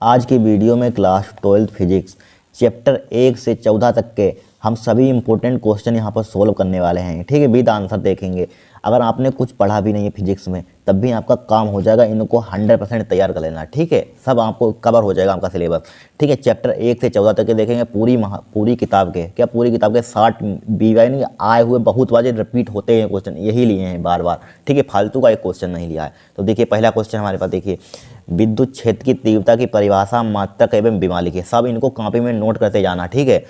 आज की वीडियो में क्लास 12 फिजिक्स चैप्टर 1 से 14 तक के हम सभी इंपॉर्टेंट क्वेश्चन यहाँ पर सोल्व करने वाले हैं। ठीक है, विद आंसर देखेंगे। अगर आपने कुछ पढ़ा भी नहीं है फिजिक्स में तब भी आपका काम हो जाएगा, इनको 100% तैयार कर लेना। ठीक है, सब आपको कवर हो जाएगा आपका सिलेबस। ठीक है, चैप्टर 1 से 14 तक के देखेंगे पूरी किताब के, क्या पूरी किताब के 60 बीवाई आए हुए बहुत बार रिपीट होते हैं क्वेश्चन, यही लिए हैं बार बार। ठीक है, फालतू का एक क्वेश्चन नहीं लिया है। तो देखिए पहला क्वेश्चन हमारे पास, देखिए विद्युत क्षेत्र की तीव्रता की परिभाषा, मात्रक एवं बीमा लिखिए। सब इनको कॉपी में नोट करते जाना। ठीक है,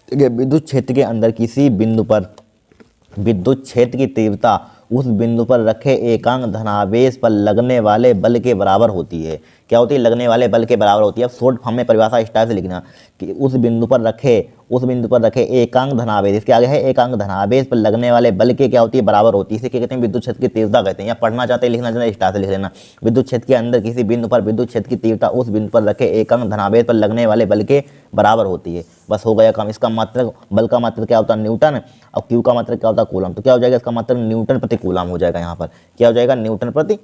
विद्युत क्षेत्र के अंदर किसी बिंदु पर विद्युत क्षेत्र की तीव्रता उस बिंदु पर रखे एकांक धनावेश पर लगने वाले बल के बराबर होती है। क्या होती है? लगने वाले बल के बराबर होती है। अब शॉर्ट फॉर्म में परिभाषा इस टाइप से लिखना कि उस बिंदु पर रखे एकांक धनावेश, इसके आगे है एकांक धनावेश पर लगने वाले बल के क्या होती है? बराबर होती है। इसे क्या कहते हैं? विद्युत क्षेत्र की तीव्रता कहते हैं। या पढ़ना चाहते हैं लिखना चाहते हैं इस टाइप से लिख लेना, विद्युत क्षेत्र के अंदर किसी बिंदु पर विद्युत क्षेत्र की तीव्रता उस बिंदु पर रखे एकांक धनावेश पर लगने वाले बल के बराबर होती है। बस हो गया काम। इसका मात्रक, बल का मात्रक क्या होता है? न्यूटन, और क्यू का मात्रक क्या होता है? कूलम। तो क्या हो जाएगा? इसका मात्रक न्यूटन प्रति कूलम हो जाएगा। यहाँ पर क्या हो जाएगा? न्यूटन प्रति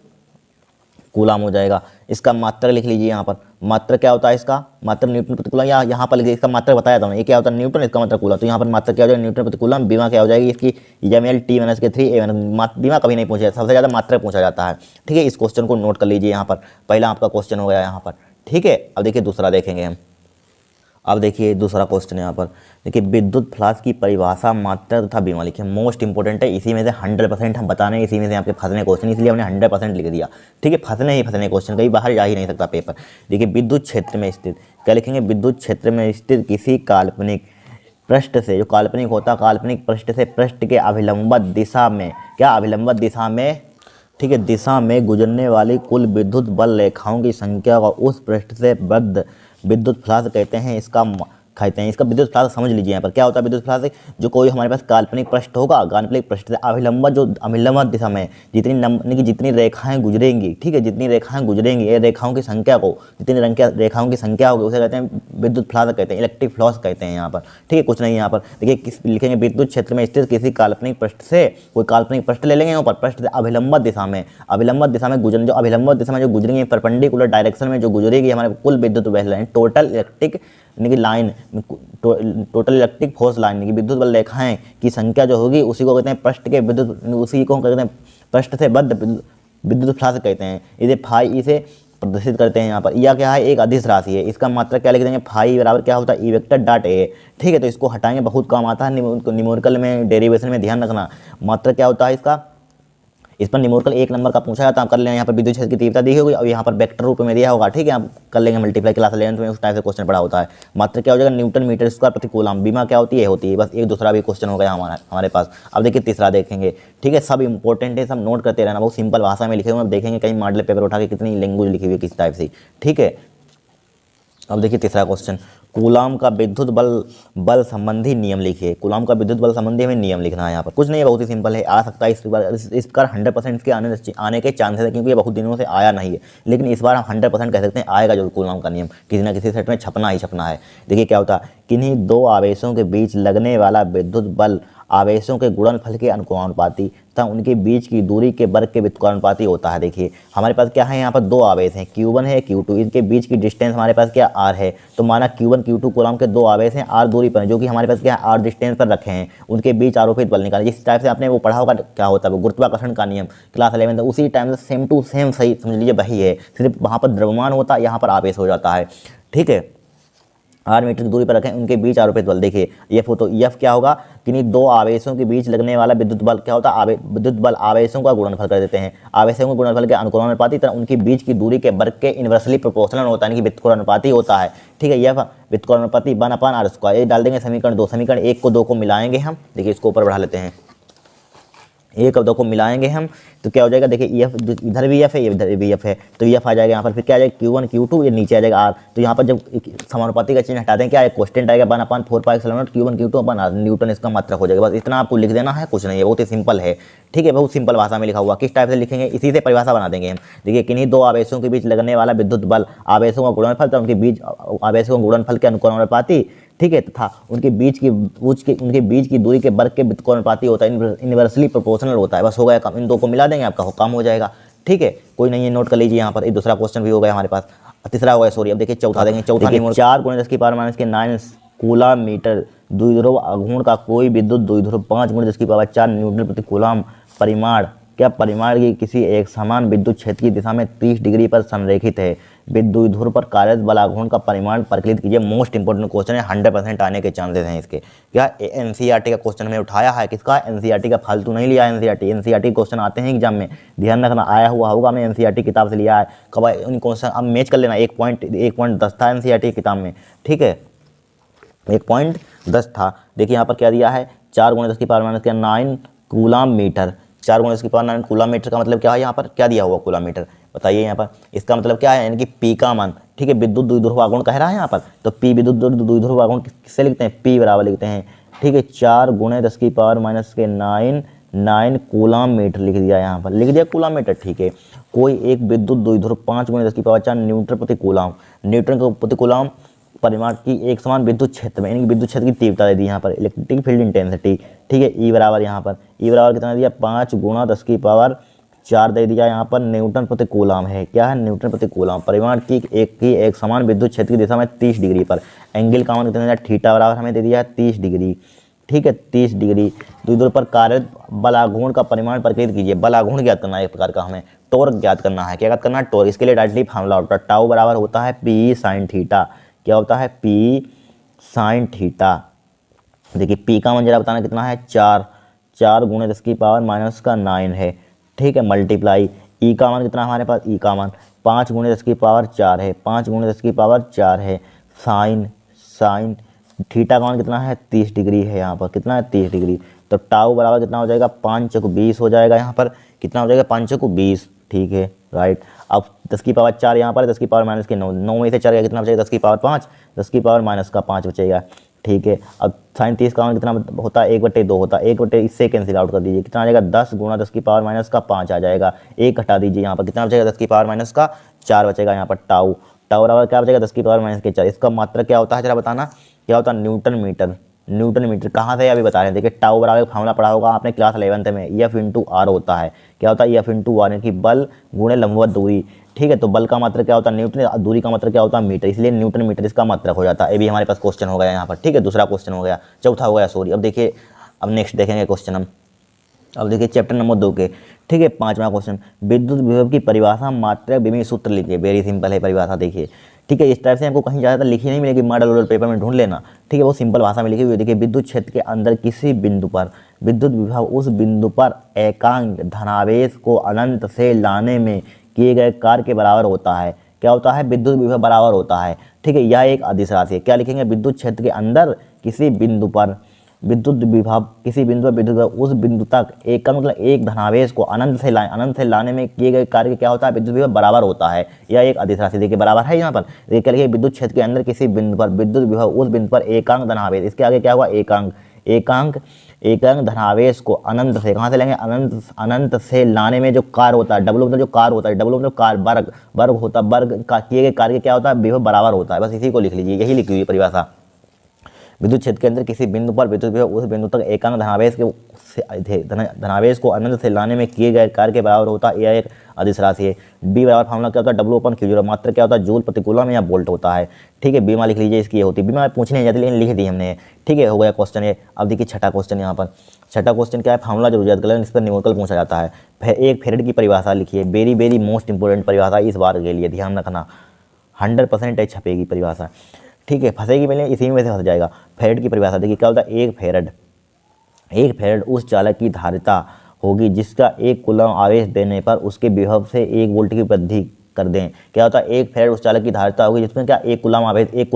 कूलम हो जाएगा। इसका मात्रक लिख लीजिए। यहाँ पर मात्रक क्या होता है? इसका मात्रक न्यूटन प्रति कूलम। यहाँ पर लिखिए, इसका मात्रक बताया था ये क्या होता है? न्यूटन, इसका मात्रक कूलम। तो यहाँ पर मात्रक क्या हो जाएगा? न्यूटन प्रति कूलम। बीमा क्या हो जाएगी इसकी? mL/T-3 बीमा कभी नहीं पूछा, सबसे ज़्यादा मात्रक पूछा जाता है। ठीक है, इस क्वेश्चन को नोट कर लीजिए। यहाँ पर पहला आपका क्वेश्चन हो गया यहाँ पर। ठीक है, अब देखिए दूसरा देखेंगे हम। अब देखिए दूसरा क्वेश्चन यहाँ पर, देखिए विद्युत फ्लास्क की परिभाषा, मात्रक तथा बीमा लिखिए। मोस्ट इंपॉर्टेंट है, इसी में से 100% हम बताने हैं, इसी में से आपके फंसने क्वेश्चन, इसलिए हमने 100% लिख दिया। ठीक है, फंसने क्वेश्चन, कहीं बाहर जा ही नहीं सकता पेपर। देखिए विद्युत क्षेत्र में स्थित, क्या लिखेंगे? विद्युत क्षेत्र में स्थित किसी काल्पनिक पृष्ठ से, जो काल्पनिक होता है, काल्पनिक पृष्ठ से पृष्ठ के अभिलंबत दिशा में, क्या अभिलंबत दिशा में, ठीक है, दिशा में गुजरने वाली कुल विद्युत बल रेखाओं की संख्या को उस पृष्ठ से बद्ध विद्युत फ्लास्क कहते हैं। इसका विद्युत फ्लास्क समझ लीजिए। यहाँ पर क्या होता है विद्युत फ्लास्क? जो कोई हमारे पास काल्पनिक पृष्ठ होगा, काल्पनिक पृष्ठ से अभिलंबत दिशा में जितनी रेखाएं गुजरेंगी, ठीक है, जितनी रेखाएं गुजरेंगी, ये रेखाओं की संख्या को, जितनी रेखाओं की संख्या होगी उसे कहते हैं विद्युत फ्लास्क कहते हैं, इलेक्ट्रिक फ्लास्क कहते हैं यहाँ पर। ठीक है, कुछ नहीं यहाँ पर देखिए लिखेंगे विद्युत क्षेत्र में स्थित किसी काल्पनिक पृष्ठ से, कोई काल्पनिक पृष्ठ ले लेंगे ऊपर, पृष्ठ से अभिलंबत दिशा में गुजरने, जो अभिलंबत दिशा में जो गुजरेंगे, परपेंडिकुलर डायरेक्शन में जो गुजरेगी हमारे कुल विद्युत बल, total electric line, total electric force line की विद्युत बल रेखाएं की संख्या जो होगी उसी को कहते हैं पृष्ठ से बद्ध विद्युत फ्लास्क कहते हैं। इसे फाई इसे प्रदर्शित करते हैं यहाँ पर। यह क्या है? एक अदिश राशि है। इसका मात्रक क्या लिख देंगे? फाई बराबर क्या होता है? E vector dot A. ठीक है, तो इसको हटाएंगे, बहुत काम आता है न्यूमेरिकल में, डेरिवेशन में ध्यान रखना। मात्रक क्या होता है इसका? इस पर न्यूमेरिकल 1 नंबर का पूछा जाता है, आप कर लें। यहाँ पर विद्युत क्षेत्र की तीव्रता दी होगी और यहाँ पर वेक्टर रूप में दिया होगा। ठीक है, आप कर लेंगे मल्टीप्लाई, क्लास 11 में उस टाइप से क्वेश्चन पड़ा होता है। मात्रक क्या हो जाएगा? न्यूटन मीटर स्क्वायर प्रति कूलम। बीमा क्या होती है? होती है। बस एक दूसरा भी क्वेश्चन हो गया हमारे पास। अब देखिए तीसरा देखेंगे। ठीक है, सब इंपॉर्टेंट है, सब नोट करते रहना, बहुत सिंपल भाषा में लिखे हुए। अब देखेंगे कहीं मॉडल पेपर उठा के कितनी लैंग्वेज लिखी हुई है किस टाइप से। ठीक है, अब देखिए तीसरा क्वेश्चन, कूलम का विद्युत बल संबंधी नियम लिखिए। कूलम का विद्युत बल संबंधी हमें नियम लिखना है। यहाँ पर कुछ नहीं है, बहुत ही सिंपल है, आ सकता है इस बार 100% इसके आने के चांसेस है, क्योंकि ये बहुत दिनों से आया नहीं है, लेकिन इस बार हम 100% कह सकते हैं आएगा जो कूलम का नियम किसी ना किसी सेट में छपना ही छपना है। देखिए क्या होता है, किन्हीं दो आवेशों के बीच लगने वाला विद्युत बल आवेशों के गुणनफल के अनुपाती तथा उनके बीच की दूरी के वर्ग के व्युत्क्रमानुपाती होता है। देखिए हमारे पास क्या है, यहाँ पर दो आवेश हैं, Q1 है Q2, इनके बीच की डिस्टेंस हमारे पास क्या R है। तो माना Q1 Q2 कूलम के दो आवेश हैं, R दूरी पर, जो कि हमारे पास क्या है, R डिस्टेंस पर रखे हैं, उनके बीच आरोपित बल निकालें। जिस टाइप से आपने वो पढ़ा होगा, क्या होता है वो गुरुत्वाकर्षण का नियम क्लास 11, उसी टाइम से सेम टू सेम सही समझ लीजिए वही है, सिर्फ वहाँ पर द्रव्यमान होता है, यहाँ पर आवेश हो जाता है। ठीक है, R मीटर की दूरी पर रखें, उनके बीच आरोपित बल। देखिए F हो तो F क्या होगा, किन्हीं दो आवेशों के बीच लगने वाला विद्युत बल क्या होता है, विद्युत बल आवेशों का गुणनफल कर देते हैं, आवेशों के गुणनफल के अनुक्रमानुपाती तरह उनके बीच की दूरी के वर्ग के इनवर्सली प्रोपोर्शनल होता है, यानी कि व्युत्क्रमानुपाती होता है। ठीक है, यह व्युत्क्रमानुपाती 1/r², ये डाल देंगे समीकरण 2, समीकरण 1 को 2 को मिलाएंगे हम। देखिए इसको ऊपर बढ़ा लेते हैं, 1 और 2 को मिलाएंगे हम, तो क्या हो जाएगा, देखिए F इधर भी F है, इधर भी F है, तो F आ जाएगा यहाँ पर। फिर क्या आ जाएगा, Q1 Q2, ये नीचे आ जाएगा R। तो यहाँ पर जब समानुपाती का चिन्ह हटा दें, क्या है, कांस्टेंट आएगा 1/4πε0 Q1 Q2 R, न्यूटन इसका मात्रक हो जाएगा। बस इतना आपको लिख देना है, कुछ नहीं है, बहुत ही सिंपल है। ठीक है, बहुत सिंपल भाषा में लिखा हुआ। किस टाइप से लिखेंगे, इसी से परिभाषा बना देंगे हम। देखिए किन्हीं दो आवेशों के बीच लगने वाला विद्युत बल आवेशों का गुणनफल तथा उनके बीच आवेशों का गुणनफल के अनुक्रमानुपाती, ठीक है, तथा उनके बीच की दूरी के वर्ग के व्युत्क्रमानुपाती होता है, इनवर्सली प्रोपोर्शनल होता है। बस हो गया काम, इन दो को मिला देंगे, आपका काम हो जाएगा। ठीक है, कोई नहीं है, नोट कर लीजिए। यहाँ पर एक दूसरा क्वेश्चन भी हो गया हमारे पास। तीसरा हो गया सॉरी। अब देखिए चौथा देखेंगे। चौथा देखिए 4 × 10⁻⁹ कूलामीटर द्विध्रुव आघूर्ण का कोई विद्युत द्विध्रुव 5 × 10⁴ न्यूटन प्रति कूलाम परिमाण क्या परिमाण की किसी एक समान विद्युत क्षेत्र की दिशा में 30 डिग्री पर संरेखित है। द्विध्रुव पर कार्यरत बल आघूर्ण का परिमाण परिकलित कीजिए। मोस्ट इंपोर्टेंट क्वेश्चन है, 100% आने के चांसेस हैं इसके। क्या एनसीईआरटी का क्वेश्चन में उठाया है, किसका एनसीईआरटी का, फालतू नहीं लिया एनसीईआरटी क्वेश्चन आते हैं एग्जाम में, ध्यान रखना। आया हुआ होगा, मैं एनसीईआरटी किताब से लिया है। कब उन क्वेश्चन अब मैच कर लेना। 1.10 था एनसीईआरटी किताब में, ठीक है 1.10 था। देखिए यहाँ पर क्या दिया है 4 × 10⁻⁹ कूलाम मीटर। 4 × 10⁻⁹ कूलाम मीटर का मतलब क्या है, यहाँ पर क्या दिया हुआ कूलाम मीटर बताइए। यहाँ पर इसका मतलब क्या है, यानी कि पी का मान, ठीक है विद्युत द्विध्रुव आघूर्ण कह रहा है यहाँ पर, तो पी विद्युत द्विध्रुव आघूर्ण किससे लिखते हैं, पी बराबर लिखते हैं, ठीक है 4 × 10⁻⁹ कूलाम मीटर लिख दिया, यहाँ पर लिख दिया कूलाम मीटर, ठीक है। कोई एक विद्युत द्विध्रुव 5 × 10⁻⁴ न्यूटन प्रति कूलाम, न्यूटन प्रति कूलाम परिमाण की एक समान विद्युत क्षेत्र में, यानी कि विद्युत क्षेत्र की तीव्रता दे दी यहाँ पर, इलेक्ट्रिक फील्ड इंटेंसिटी, ठीक है ई बराबर यहाँ पर ई बराबर कितना दिया 5 × 10⁴ दे दिया यहाँ पर न्यूटन प्रति कूलाम है। क्या है न्यूटन प्रति कूलाम, परिमाण की एक समान विद्युत क्षेत्र की दिशा में 30 डिग्री पर, एंगल का मान कितना दिया थीटा बराबर हमें दे दिया है 30 डिग्री, ठीक है 30 डिग्री। द्विध्रुव पर कार्यरत बल आघूर्ण का परिमाण परिकलित कीजिए। बल आघूर्ण ज्ञात करना है एक प्रकार का, हमें टॉर्क ज्ञात करना है। क्या ज्ञात करना है, टॉर्क। इसके लिए डायरेक्टली फार्मूला होता है, टाउ बराबर होता है पी साइन थीटा। क्या होता है, पी साइन थीटा। देखिए पी का मान जरा बताना कितना है 4 × 10⁻⁹ है, ठीक है मल्टीप्लाई ई का मान कितना हमारे पास, ई का मान 5 × 10⁻⁴ है, 5 × 10⁻⁴ है, साइन थीटा का मान कितना है 30 डिग्री है, यहाँ पर कितना है 30 डिग्री। तो टाउ बराबर कितना हो जाएगा 5 × 20 हो जाएगा, यहाँ पर कितना हो जाएगा 5 × 20, ठीक है राइट। अब 10⁻⁴ यहाँ पर 10⁻⁻9 9 में से 4 गया कितना बचेगा 10⁻5 10⁻⁻5 बचेगा, ठीक है। अब साइन 30 का मान कितना होता है 1/2 होता है, 1/2 इससे कैंसिल आउट कर दीजिए, कितना आ जाएगा 10 × 10⁻⁻5 आ जाएगा। 1 घटा दीजिए, यहाँ पर कितना बचेगा 10⁻⁻4 बचेगा, यहाँ पर टाउ बराबर क्या बचेगा 10⁻⁻4। इसका मात्रक क्या होता है जरा बताना, क्या होता है न्यूटन मीटर कहाँ से अभी बता रहे हैं। देखिए टाउ बराबर फार्मूला पढ़ा होगा आपने क्लास 11th में, F × R होता है। क्या होता है F × R, यानी कि बल गुणे लंबवत दूरी, ठीक है। तो बल का मात्रक क्या होता है न्यूटन, दूरी का मात्रक क्या होता है मीटर, इसलिए न्यूटन मीटर इसका मात्रक हो जाता है। ये भी हमारे पास क्वेश्चन हो गया यहाँ पर, ठीक है दूसरा क्वेश्चन हो गया, चौथा हो गया सॉरी। अब देखिए अब नेक्स्ट देखेंगे क्वेश्चन हम। अब देखिए चैप्टर नंबर 2 के, ठीक है 5वां क्वेश्चन, विद्युत विभव की परिभाषा मात्रक विभव सूत्र लिखिए। वेरी सिंपल है परिभाषा, देखिए ठीक है इस टाइप से हमको कहीं ज़्यादा लिखी नहीं मिलेगी, मॉडल वॉडल पेपर में ढूंढ लेना, ठीक है वो सिंपल भाषा में लिखी हुई है। देखिए विद्युत क्षेत्र के अंदर किसी बिंदु पर विद्युत विभव उस बिंदु पर एकांक धनावेश को अनंत से लाने में किए गए कार्य के बराबर होता है। क्या होता है, विद्युत विभव बराबर होता है, ठीक है। यह एक अदिश राशि है। क्या लिखेंगे, विद्युत क्षेत्र के अंदर किसी बिंदु पर विद्युत विभव किसी बिंदु पर विद्युत विभव उस बिंदु तक एक का मतलब एक धनावेश को अनंत से लाने में किए गए कार्य क्या होता है, विद्युत विभव बराबर होता है। यह एक अदिश राशि देखिए बराबर है यहाँ पर। देखिए क्या लिखिए, विद्युत क्षेत्र के अंदर किसी बिंदु पर विद्युत विभव उस बिंदु पर एकांक धनावेश, इसके आगे क्या हुआ एकांक धनावेश को अनंत से, कहाँ से लेंगे अनंत से लाने में जो कार्य होता है, डब्ल्यू मतलब जो कार्य होता है, डब्ल्यू मतलब कार्य वर्ग होता है, वर्ग का किए गए कार्य क्या होता है, विभव बराबर होता है। बस इसी को लिख लीजिए, यही लिखी हुई परिभाषा। विद्युत क्षेत्र के अंदर किसी बिंदु पर विद्युत विभव उस बिंदु तक एकांक धनावेश को अनंत से लाने में किए गए कार्य के बराबर होता है। यह एक अदिश राशि है। बी बराबर फार्मूला क्या होता है, W/Q0 मात्र क्या होता है, जूल प्रति कूलम या वोल्ट होता है, ठीक है। बीमा लिख लीजिए, इसकी ये होती है। बीमा पूछने नहीं जाती लेकिन लिख दी हमने, ठीक है हो गया क्वेश्चन ये। अब देखिए छठा क्वेश्चन यहाँ पर, छठा क्वेश्चन क्या है, फार्मूला जरूर याद कर लें, इस पर न्यूमेरिकल पूछा जाता है। एक फेरेड की परिभाषा लिखिए, वेरी मोस्ट इंपॉर्टेंट परिभाषा इस बार के लिए, ध्यान रखना 100% छपेगी परिभाषा, ठीक है। फंसेगी पहले इसी में से फंस जाएगा। फेरेड की परिभाषा देखिए क्या होता है, एक फेरेड उस चालक की धारिता होगी जिसका 1 कूलम आवेश देने पर उसके विभव से 1 वोल्ट की वृद्धि कर दें। क्या होता है, एक फेरेड उस चालक की धारिता होगी जिसमें क्या 1 कूलम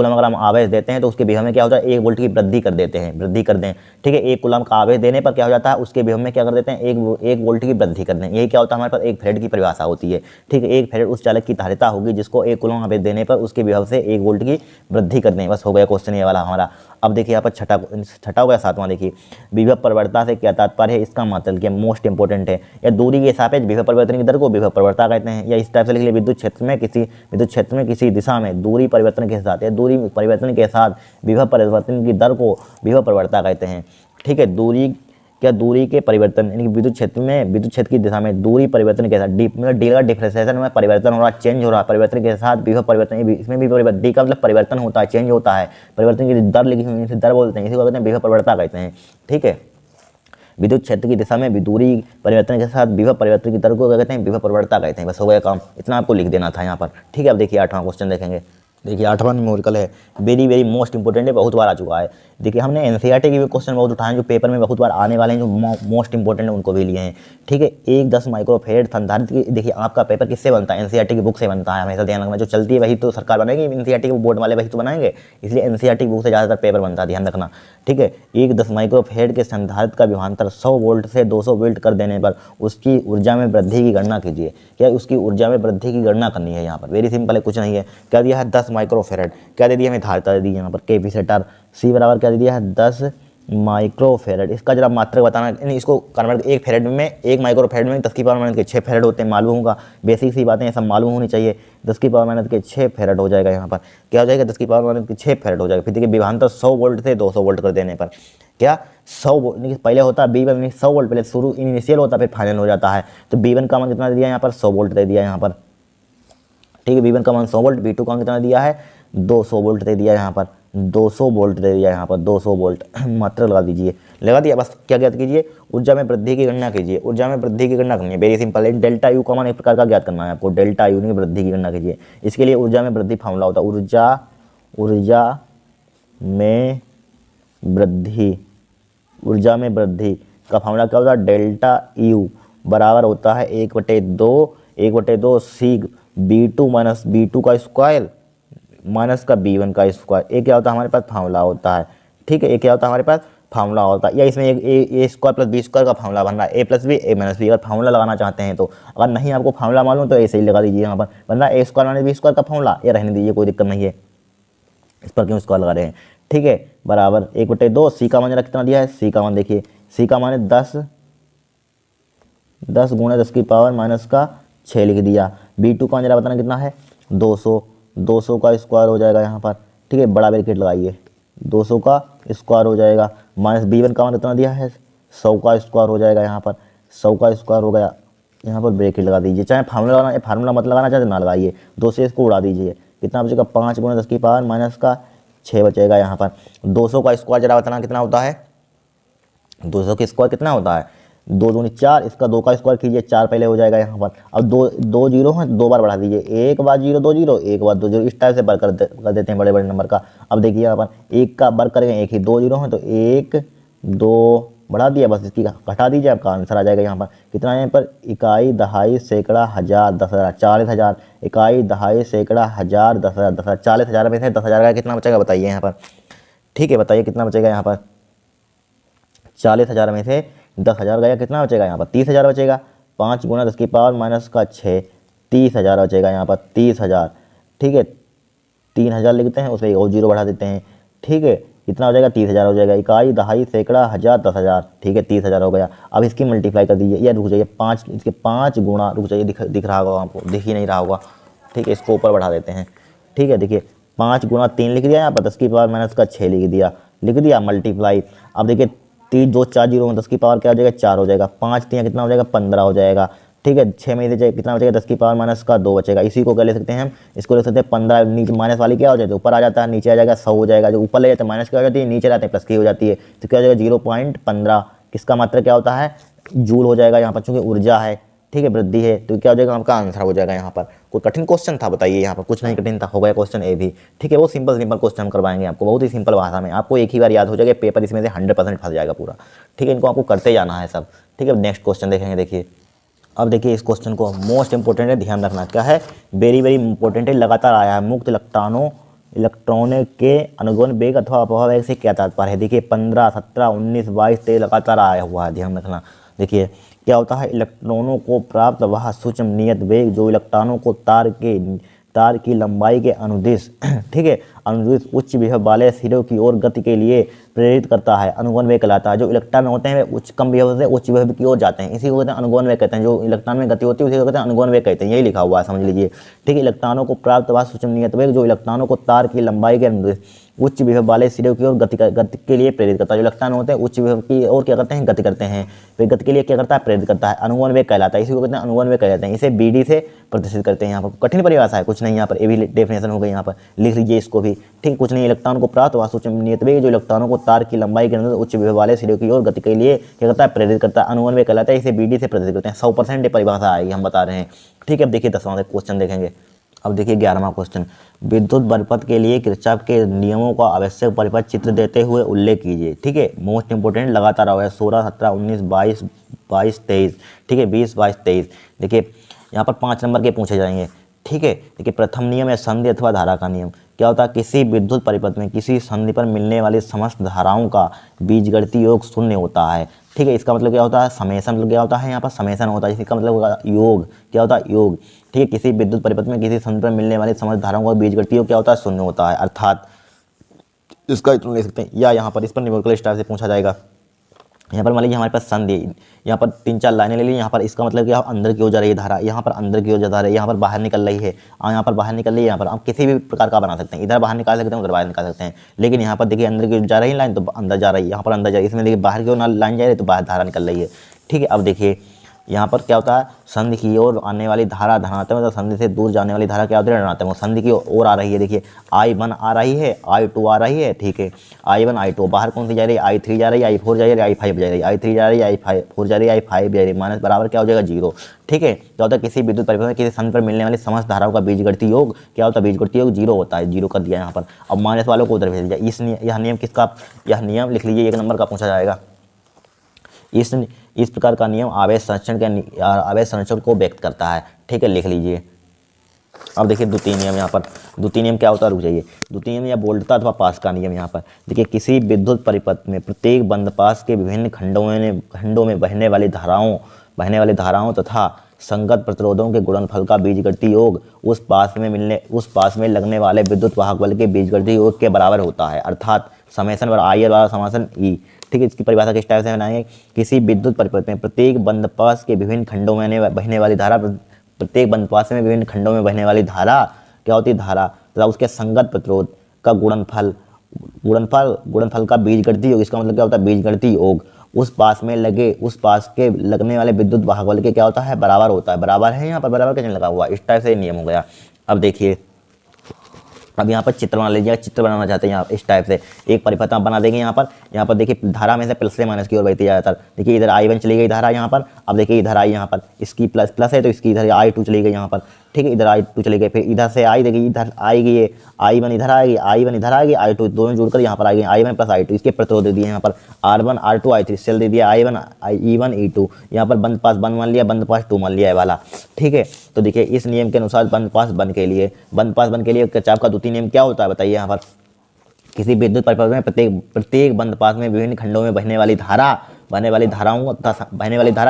अगर हम आवेश देते हैं तो उसके विभव में क्या होता है 1 वोल्ट की वृद्धि कर दें, ठीक है। 1 कूलम का आवेश देने पर क्या हो जाता है, उसके विभव में क्या कर देते हैं 1 वोल्ट की वृद्धि कर दें। यही क्या होता है हमारे पास एक फेरेड की परिभाषा होती है, ठीक है। एक फेरेड उस चालक की धारिता होगी जिसको 1 कूलम आवेश देने पर उसके विभव से 1 वोल्ट की वृद्धि कर दें। बस हो गया क्वेश्चन ये वाला हमारा। अब देखिए यहाँ पर छठा हो गया, 7वां देखिए, विभव परिवर्तता से क्या तात्पर्य है, इसका मतलब क्या मोस्ट इंपॉर्टेंट है। या दूरी के सापेक्ष विभव परिवर्तन की दर को विभव परिवर्तता कहते हैं। या इस टाइप से लिख लिए, विद्युत क्षेत्र में किसी दिशा में दूरी परिवर्तन के साथ या दूरी परिवर्तन के साथ विभव परिवर्तन की दर को विभव परिवर्तता कहते हैं, ठीक है। दूरी क्या दूरी के परिवर्तन यानी कि विद्युत क्षेत्र में विद्युत क्षेत्र की दिशा में दूरी परिवर्तन के साथ डी मतलब डी का डिफरेंशिएशन में परिवर्तन हो रहा है, चेंज हो रहा है, परिवर्तन के साथ विभव परिवर्तन, इसमें भी परिवर्तन, डी का मतलब परिवर्तन होता है, चेंज होता है, परिवर्तन की दर लिखी हुई है, दर बोलते हैं, इसी को कहते हैं विभव परिवर्तन कहते हैं। ठीक है, विद्युत क्षेत्र की दिशा में दूरी परिवर्तन के साथ विभव परिवर्तन की दर को क्या कहते हैं, विभव परिवर्तन कहते हैं। बस हो गया काम, इतना आपको लिख देना था यहाँ पर। ठीक है, अब देखिए 8वां क्वेश्चन देखेंगे। देखिए 8वां न्यूमेरिकल है, वेरी वेरी मोस्ट इंपॉर्टेंट है, बहुत बार आ चुका है। देखिए हमने एनसीईआरटी के भी क्वेश्चन बहुत उठाए हैं जो पेपर में बहुत बार आने वाले हैं, जो मोस्ट इंपॉर्टेंट है उनको भी लिए हैं। ठीक है, 1-10 माइक्रोफेरेड संधारित्र की, देखिए आपका पेपर किससे बनता है, एनसीईआरटी की बुक से बनता है, हमेशा ध्यान रखना। जो चलती है वही तो सरकार बनाएगी, एनसीईआरटी के बोर्ड वाले वही तो बनाएंगे, इसलिए एनसीईआरटी की बुक से ज़्यादातर पेपर बनता है, ध्यान रखना। ठीक है, 1-10 माइक्रोफेरेड के संधारित्र का विभवांतर 100 वोल्ट से 200 वोल्ट कर देने पर उसकी ऊर्जा में वृद्धि की गणना कीजिए। क्या उसकी ऊर्जा में वृद्धि की गणना करनी है यहाँ पर, वेरी सिंपल है, कुछ नहीं है। क्या दिया है 10 माइक्रोफेरेड, क्या दे दिया हमें धारिता दे दी यहाँ पर, कैपेसिटर सी बराबर क्या दे दिया है 10 माइक्रोफेरेड। इसका जरा मात्रक बताना, इसको कन्वर्ट, एक फेरेड में 1 माइक्रोफेरेड में 10 की पावर माइनस के 6 फेरेड होते हैं, मालूम होगा, बेसिक सी बातें सब मालूम होनी चाहिए। 10 की पावर माइनस के 6 फेरेड हो जाएगा यहाँ पर, क्या हो जाएगा 10 की पावर माइनस के 6 फेरेड हो जाएगा। फिर देखिए विभवांतर 100 वोल्ट से 200 वोल्ट कर देने पर क्या 100 वोल्ट पहले होता है B1 100 वोल्ट, पहले शुरू इनिशियल होता है फिर फाइनल हो जाता है। तो B1 का मान कितना दे दिया यहाँ पर 100 वोल्ट दे दिया यहाँ पर। ठीक है, B1 का मान 100 वोल्ट, B2 का कितना दिया है 200 वोल्ट दे दिया यहाँ पर, 200 वोल्ट दे दिया यहाँ पर, 200 वोल्ट मात्रा लगा दीजिए, लगा दिया। बस क्या ज्ञात कीजिए, ऊर्जा में वृद्धि की गणना कीजिए, ऊर्जा में वृद्धि की गणना करनी है, वेरी सिंपल है। डेल्टा यू का मान एक प्रकार का ज्ञात करना है आपको, डेल्टा यू की वृद्धि की गणना कीजिए। इसके लिए ऊर्जा में वृद्धि फार्मूला होता है, ऊर्जा में वृद्धि, ऊर्जा में वृद्धि का फार्मूला क्या होता है, डेल्टा यू बराबर होता है 1/2 सी B2 माइनस B2 का स्क्वायर माइनस का B1 का स्क्वायर। ये क्या होता है हमारे पास फार्मूला होता है। ठीक है, ये क्या होता है हमारे पास फार्मूला होता है, या इसमें एक a square plus b square का फार्मूला बन रहा है, A plus b A minus b. अगर फार्मूला लगाना चाहते हैं तो, अगर नहीं आपको फार्मूला मालूम तो ऐसे ही लगा दीजिए, यहाँ पर बन रहा है A square minus b square का फार्मूला, ये रहने दीजिए, कोई दिक्कत नहीं है, इस पर क्यों स्क्वायर लगा रहे हैं। ठीक है, बराबर 1/2 सी का मान जरा कितना दिया है, सी का मान देखिए, सी का मान है 10 गुणा 10 की पावर माइनस का 6 लिख दिया। B2 का जरा बताना कितना है 200 का स्क्वायर हो जाएगा यहाँ पर। ठीक है, बड़ा ब्रैकेट लगाइए, 200 का स्क्वायर हो जाएगा, माइनस B1 का मान कितना दिया है 100 का स्क्वायर हो जाएगा यहाँ पर, 100 का स्क्वायर हो गया, यहाँ पर ब्रैकेट लगा दीजिए। चाहे फार्मूला लगाना, फार्मूला मत लगाना चाहे ना लगाइए, 2 से इसको उड़ा दीजिए, कितना बचेगा 5 गुणा 10 की पावर माइनस का 6 बचेगा यहाँ पर। 200 का स्क्वायर जरा बताना कितना होता है, 200 का स्क्वायर कितना होता है 2 दूनी 4, इसका 2 का स्क्वायर कीजिए, 4 पहले हो जाएगा यहाँ पर। अब दो जीरो हैं, 2 बार बढ़ा दीजिए, एक बार 0 2 0, एक बार 2 0, इस टाइप से बर कर देते हैं बड़े बड़े नंबर का। अब देखिए यहाँ पर 1 का बर करेंगे, एक ही 2 जीरो हैं तो 1 2 बढ़ा दिया, बस इसकी घटा दीजिए, आपका आंसर आ जाएगा यहाँ पर। कितना है यहाँ पर, इकाई दहाई सैकड़ा हज़ार 10,000 40,000, इकाई दहाई सैकड़ा हज़ार 10,000 10,000, 40,000 में से 10,000 का कितना बचेगा बताइए यहाँ पर। ठीक है, बताइए कितना बचेगा यहाँ पर, 40,000 में से 10,000 गया, कितना बचेगा यहाँ पर 30,000 बचेगा। 5 गुणा 10 की पावर माइनस का 6, 30,000 बचेगा यहाँ पर, 30,000। ठीक है, 3,000 लिखते हैं, उसमें एक और जीरो बढ़ा देते हैं। ठीक है, कितना हो जाएगा 30,000 हो जाएगा, इकाई दहाई सैकड़ा हज़ार 10,000। ठीक है, 30,000 हो गया। अब इसकी मल्टीप्लाई कर दीजिए, या रुक जाइए 5, इसके 5 गुणा, रुक जाइए, दिख रहा होगा आपको, दिख ही नहीं रहा होगा। ठीक है, इसको ऊपर बढ़ा देते हैं। ठीक है, देखिए 5 गुणा 3 लिख दिया यहाँ पर, 10 की पावर माइनस का 6 लिख दिया मल्टीप्लाई। अब देखिए 3 2 4 जीरो में 10 की पावर क्या हो जाएगा 4 हो जाएगा, 5 3 कितना हो जाएगा 15 हो जाएगा। ठीक है, 6 में से कितना बचेगा 10 की पावर माइनस का 2 बचेगा। इसी को क्या ले सकते हैं हम, इसको ले सकते हैं 15, नीचे माइनस वाली क्या हो जाती है ऊपर आ जाता है, नीचे आ जाएगा 100 हो जाएगा। जो ऊपर ले जाते हैं माइनस क्या हो जाती है, नीचे जाते हैं प्लस की हो जाती है, तो क्या हो जाएगा 0.15। किसका मात्रा क्या होता है, जूल हो जाएगा यहाँ पर, चूँकि ऊर्जा है। ठीक है, वृद्धि है, तो क्या हो जाएगा आपका आंसर हो जाएगा यहाँ पर। कोई कठिन क्वेश्चन था बताइए, यहाँ पर कुछ नहीं कठिन था, हो गया क्वेश्चन ए भी। ठीक है, वो सिंपल क्वेश्चन हम करवाएंगे आपको, बहुत ही सिंपल भाषा में, आपको एक ही बार याद हो जाएगा, पेपर इसमें से 100% फंस जाएगा पूरा। ठीक है, इनको आपको करते जाना है सब। ठीक है, नेक्स्ट क्वेश्चन देखेंगे। देखिए अब देखिए इस क्वेश्चन को, मोस्ट इंपॉर्टेंट है, ध्यान रखना क्या है, वेरी वेरी इंपॉर्टेंट है, लगातार आया है। मुक्त इलेक्ट्रॉनों के अनुगमन वेग अथवा अपवाह वेग से क्या तात्पर्य है। देखिए 15 17 19 22 23 लगातार आया हुआ है, ध्यान रखना। देखिए क्या होता है, इलेक्ट्रॉनों को प्राप्त वह सूक्ष्म नियत वेग जो इलेक्ट्रॉनों को तार की लंबाई के अनुदिश ठीक है अनुदिश उच्च विभव वाले सिरों की ओर गति के लिए प्रेरित करता है, अनुगमन वेग कहलाता है। जो इलेक्ट्रॉन होते हैं वे उच्च कम विभव से उच्च विभव की ओर जाते हैं, इसी को कहते हैं अनुगमन वेग कहते हैं। जो इलेक्ट्रॉन में गति होती है उसी को कहते हैं अनुगमन वेग कहते हैं, यही लिखा हुआ है, समझ लीजिए। ठीक है, इलेक्ट्रॉनों को प्राप्त हुआ सूक्ष्म नियत वेग जो इलेक्ट्रॉनों को तार की लंबाई के अनुदिश उच्च विभव वाले सिरों की ओर गति के लिए प्रेरित करता है। जो इलेक्ट्रॉन होते हैं उच्च विभव की ओर क्या करते हैं, गति करते हैं, वे गति के लिए क्या करता है, प्रेरित करता है, अनुगमन वेग कहलाता है, इसी को कहते हैं अनुगमन वेग कहलाते हैं। इसे BD से प्रदर्शित करते हैं। यहाँ पर कठिन परिभाषा है, कुछ नहीं, यहाँ पर ये भी डेफिनेशन हो गई, यहाँ पर लिख लीजिए इसको भी। ठीक, कुछ नहीं, इलेक्ट्रॉन को प्राप्त हुआ सूक्ष्म नियत वेग जो इलेक्ट्रॉनों को तार की लंबाई के अंदर उच्च विभव वाले सिरों की ओर गति के लिए क्या करता है, प्रेरित करता है, अनुगमन वेग कहलाता है, इसे BD से प्रदर्शित करते हैं। 100% ये परिभाषा आएगी, हम बता रहे हैं। ठीक है, अब देखिए 10वां क्वेश्चन देखेंगे। अब देखिए 11वां क्वेश्चन, विद्युत परिपथ के लिए किरचॉफ के नियमों का आवश्यक परिपथ चित्र देते हुए उल्लेख कीजिए। ठीक है, मोस्ट इंपोर्टेंट लगातार हो गया 16, 17, 19, 22, 23। ठीक है, 20, 22, 23। देखिए यहाँ पर 5 नंबर के पूछे जाएंगे। ठीक है, देखिए प्रथम नियम है संधि अथवा धारा का नियम। क्या होता है, किसी विद्युत परिपथ में किसी संधि पर मिलने वाली समस्त धाराओं का बीजगणितीय योग शून्य होता है। ठीक है, इसका मतलब क्या होता है, समेसन, मतलब क्या होता है, यहाँ पर समेसन होता है, इसका मतलब होगा योग। क्या होता है, योग। ठीक है, किसी विद्युत परिपथ में किसी संधि पर मिलने वाली समस्त धाराओं का बीजगणितीय योग क्या होता है, शून्य होता है। अर्थात इसका इतना ले सकते हैं, या यहाँ पर इस पर न्यूमेरिकल स्टाइल से पूछा जाएगा। यहाँ पर मान लीजिए हमारे पास संधि, यहाँ पर 3-4 लाइनें ले ली, यहाँ पर इसका मतलब कि अंदर की ओर जा रही है धारा, यहाँ पर अंदर की ओर जा रही है, यहाँ पर बाहर निकल रही है, यहाँ पर बाहर निकल रही है, यहाँ पर आप किसी भी प्रकार का बना सकते हैं, इधर बाहर निकाल सकते हैं, उधर बाहर निकाल सकते हैं। लेकिन यहाँ पर देखिए अंदर की ओर जा रही है लाइन तो अंदर जा रही है, यहाँ पर अंदर जा रही है, इसमें देखिए बाहर की ओर लाइन जा रही है तो बाहर धारा निकल रही है। ठीक है, अब देखिए यहाँ पर क्या होता है, संधि की ओर आने वाली धारा धनात्मक, मतलब संधि से दूर जाने वाली धारा क्या होती है, ऋणात्मक। संधि की ओर आ रही है, देखिए I1 आ रही है, I2 आ रही है। ठीक है, I1 I2, बाहर कौन सी जा रही है, I3 जा रही है, I4 जा रही है, I5 जा रही है, I3 जा रही है, I4 जा रही है, I5 जा रही है, माइनस बराबर क्या हो जाएगा, 0। ठीक है, क्या होता है, किसी विद्युत परिपथ में किसी संधि पर मिलने वाली समस्त धाराओं का बीजगणितीय योग क्या होता है, बीजगणितीय योग 0 होता है, 0 कर दिया यहाँ पर। अब माइनस वालों को उधर भेज दिया। यह नियम किसका, यह नियम लिख लीजिए, 1 नंबर का पूछा जाएगा। इस प्रकार का नियम आवेश संरक्षण को व्यक्त करता है। ठीक है, लिख लीजिए। अब देखिए द्वितीय नियम, यहाँ पर द्वितीय नियम क्या होता है, रुक जाइए। द्वितीय नियम या बोल्टता अथवा पास का नियम। यहाँ पर देखिए किसी विद्युत परिपथ में प्रत्येक बंद पास के विभिन्न खंडों में बहने वाली धाराओं तथा संगत प्रतिरोधों के गुणनफल का बीजगणितीय योग उस पास में लगने वाले विद्युत वाहक बल के बीजगणितीय योग के बराबर होता है। अर्थात समेसन बराबर I वाला समासन E। ठीक है, इसकी परिभाषा किस टाइप से बनाएंगे, किसी विद्युत परिपथ में प्रत्येक बंद पास के विभिन्न खंडों में बहने वाली धारा, प्रत्येक बंद पास में विभिन्न खंडों में बहने वाली धारा क्या होती है, धारा तथा उसके संगत प्रतिरोध का गुणनफल का बीजगणितीय योग। इसका मतलब क्या होता है, बीजगणितीय योग उस पास के लगने वाले विद्युत वाहक बल के क्या होता है, बराबर होता है। बराबर है, यहाँ पर बराबर का चिन्ह लगा हुआ, इस टाइप से नियम हो गया। अब देखिए, अब यहाँ पर चित्र बना लीजिएगा, चित्र बनाना चाहते हैं यहाँ इस टाइप से एक परिपथ आप बना देंगे। यहाँ पर देखिए धारा में से प्लस से माइनस की ओर बहती है ज़्यादातर। देखिए इधर I1 चली गई धारा यहाँ पर, अब देखिए इधर आई, यहाँ पर इसकी प्लस है तो इसकी इधर I2 चली गई यहाँ पर। ठीक है, इधर I2 चली गई, फिर इधर से आई, देखिए इधर आएगी ये I1 इधर आएगी, I1 इधर आएगी, I2 दोनों जुड़कर यहाँ पर आएगी, I1 प्लस I2। इसके प्रतिरोध दे दिए यहाँ पर R1 R2 I3, सेल दे दिया I1 E1 E2। यहाँ पर बंद पास 1 मान लिया, बंद पास 2 मान लिया है वाला। ठीक है, तो देखिए इस नियम के अनुसार बंद पास 1 के लिए किरचॉफ का द्वितीय नियम क्या होता है, बताइए। यहाँ पर किसी विद्युत परिपथ में प्रत्येक बंद पास में विभिन्न खंडों में बहने वाली धारा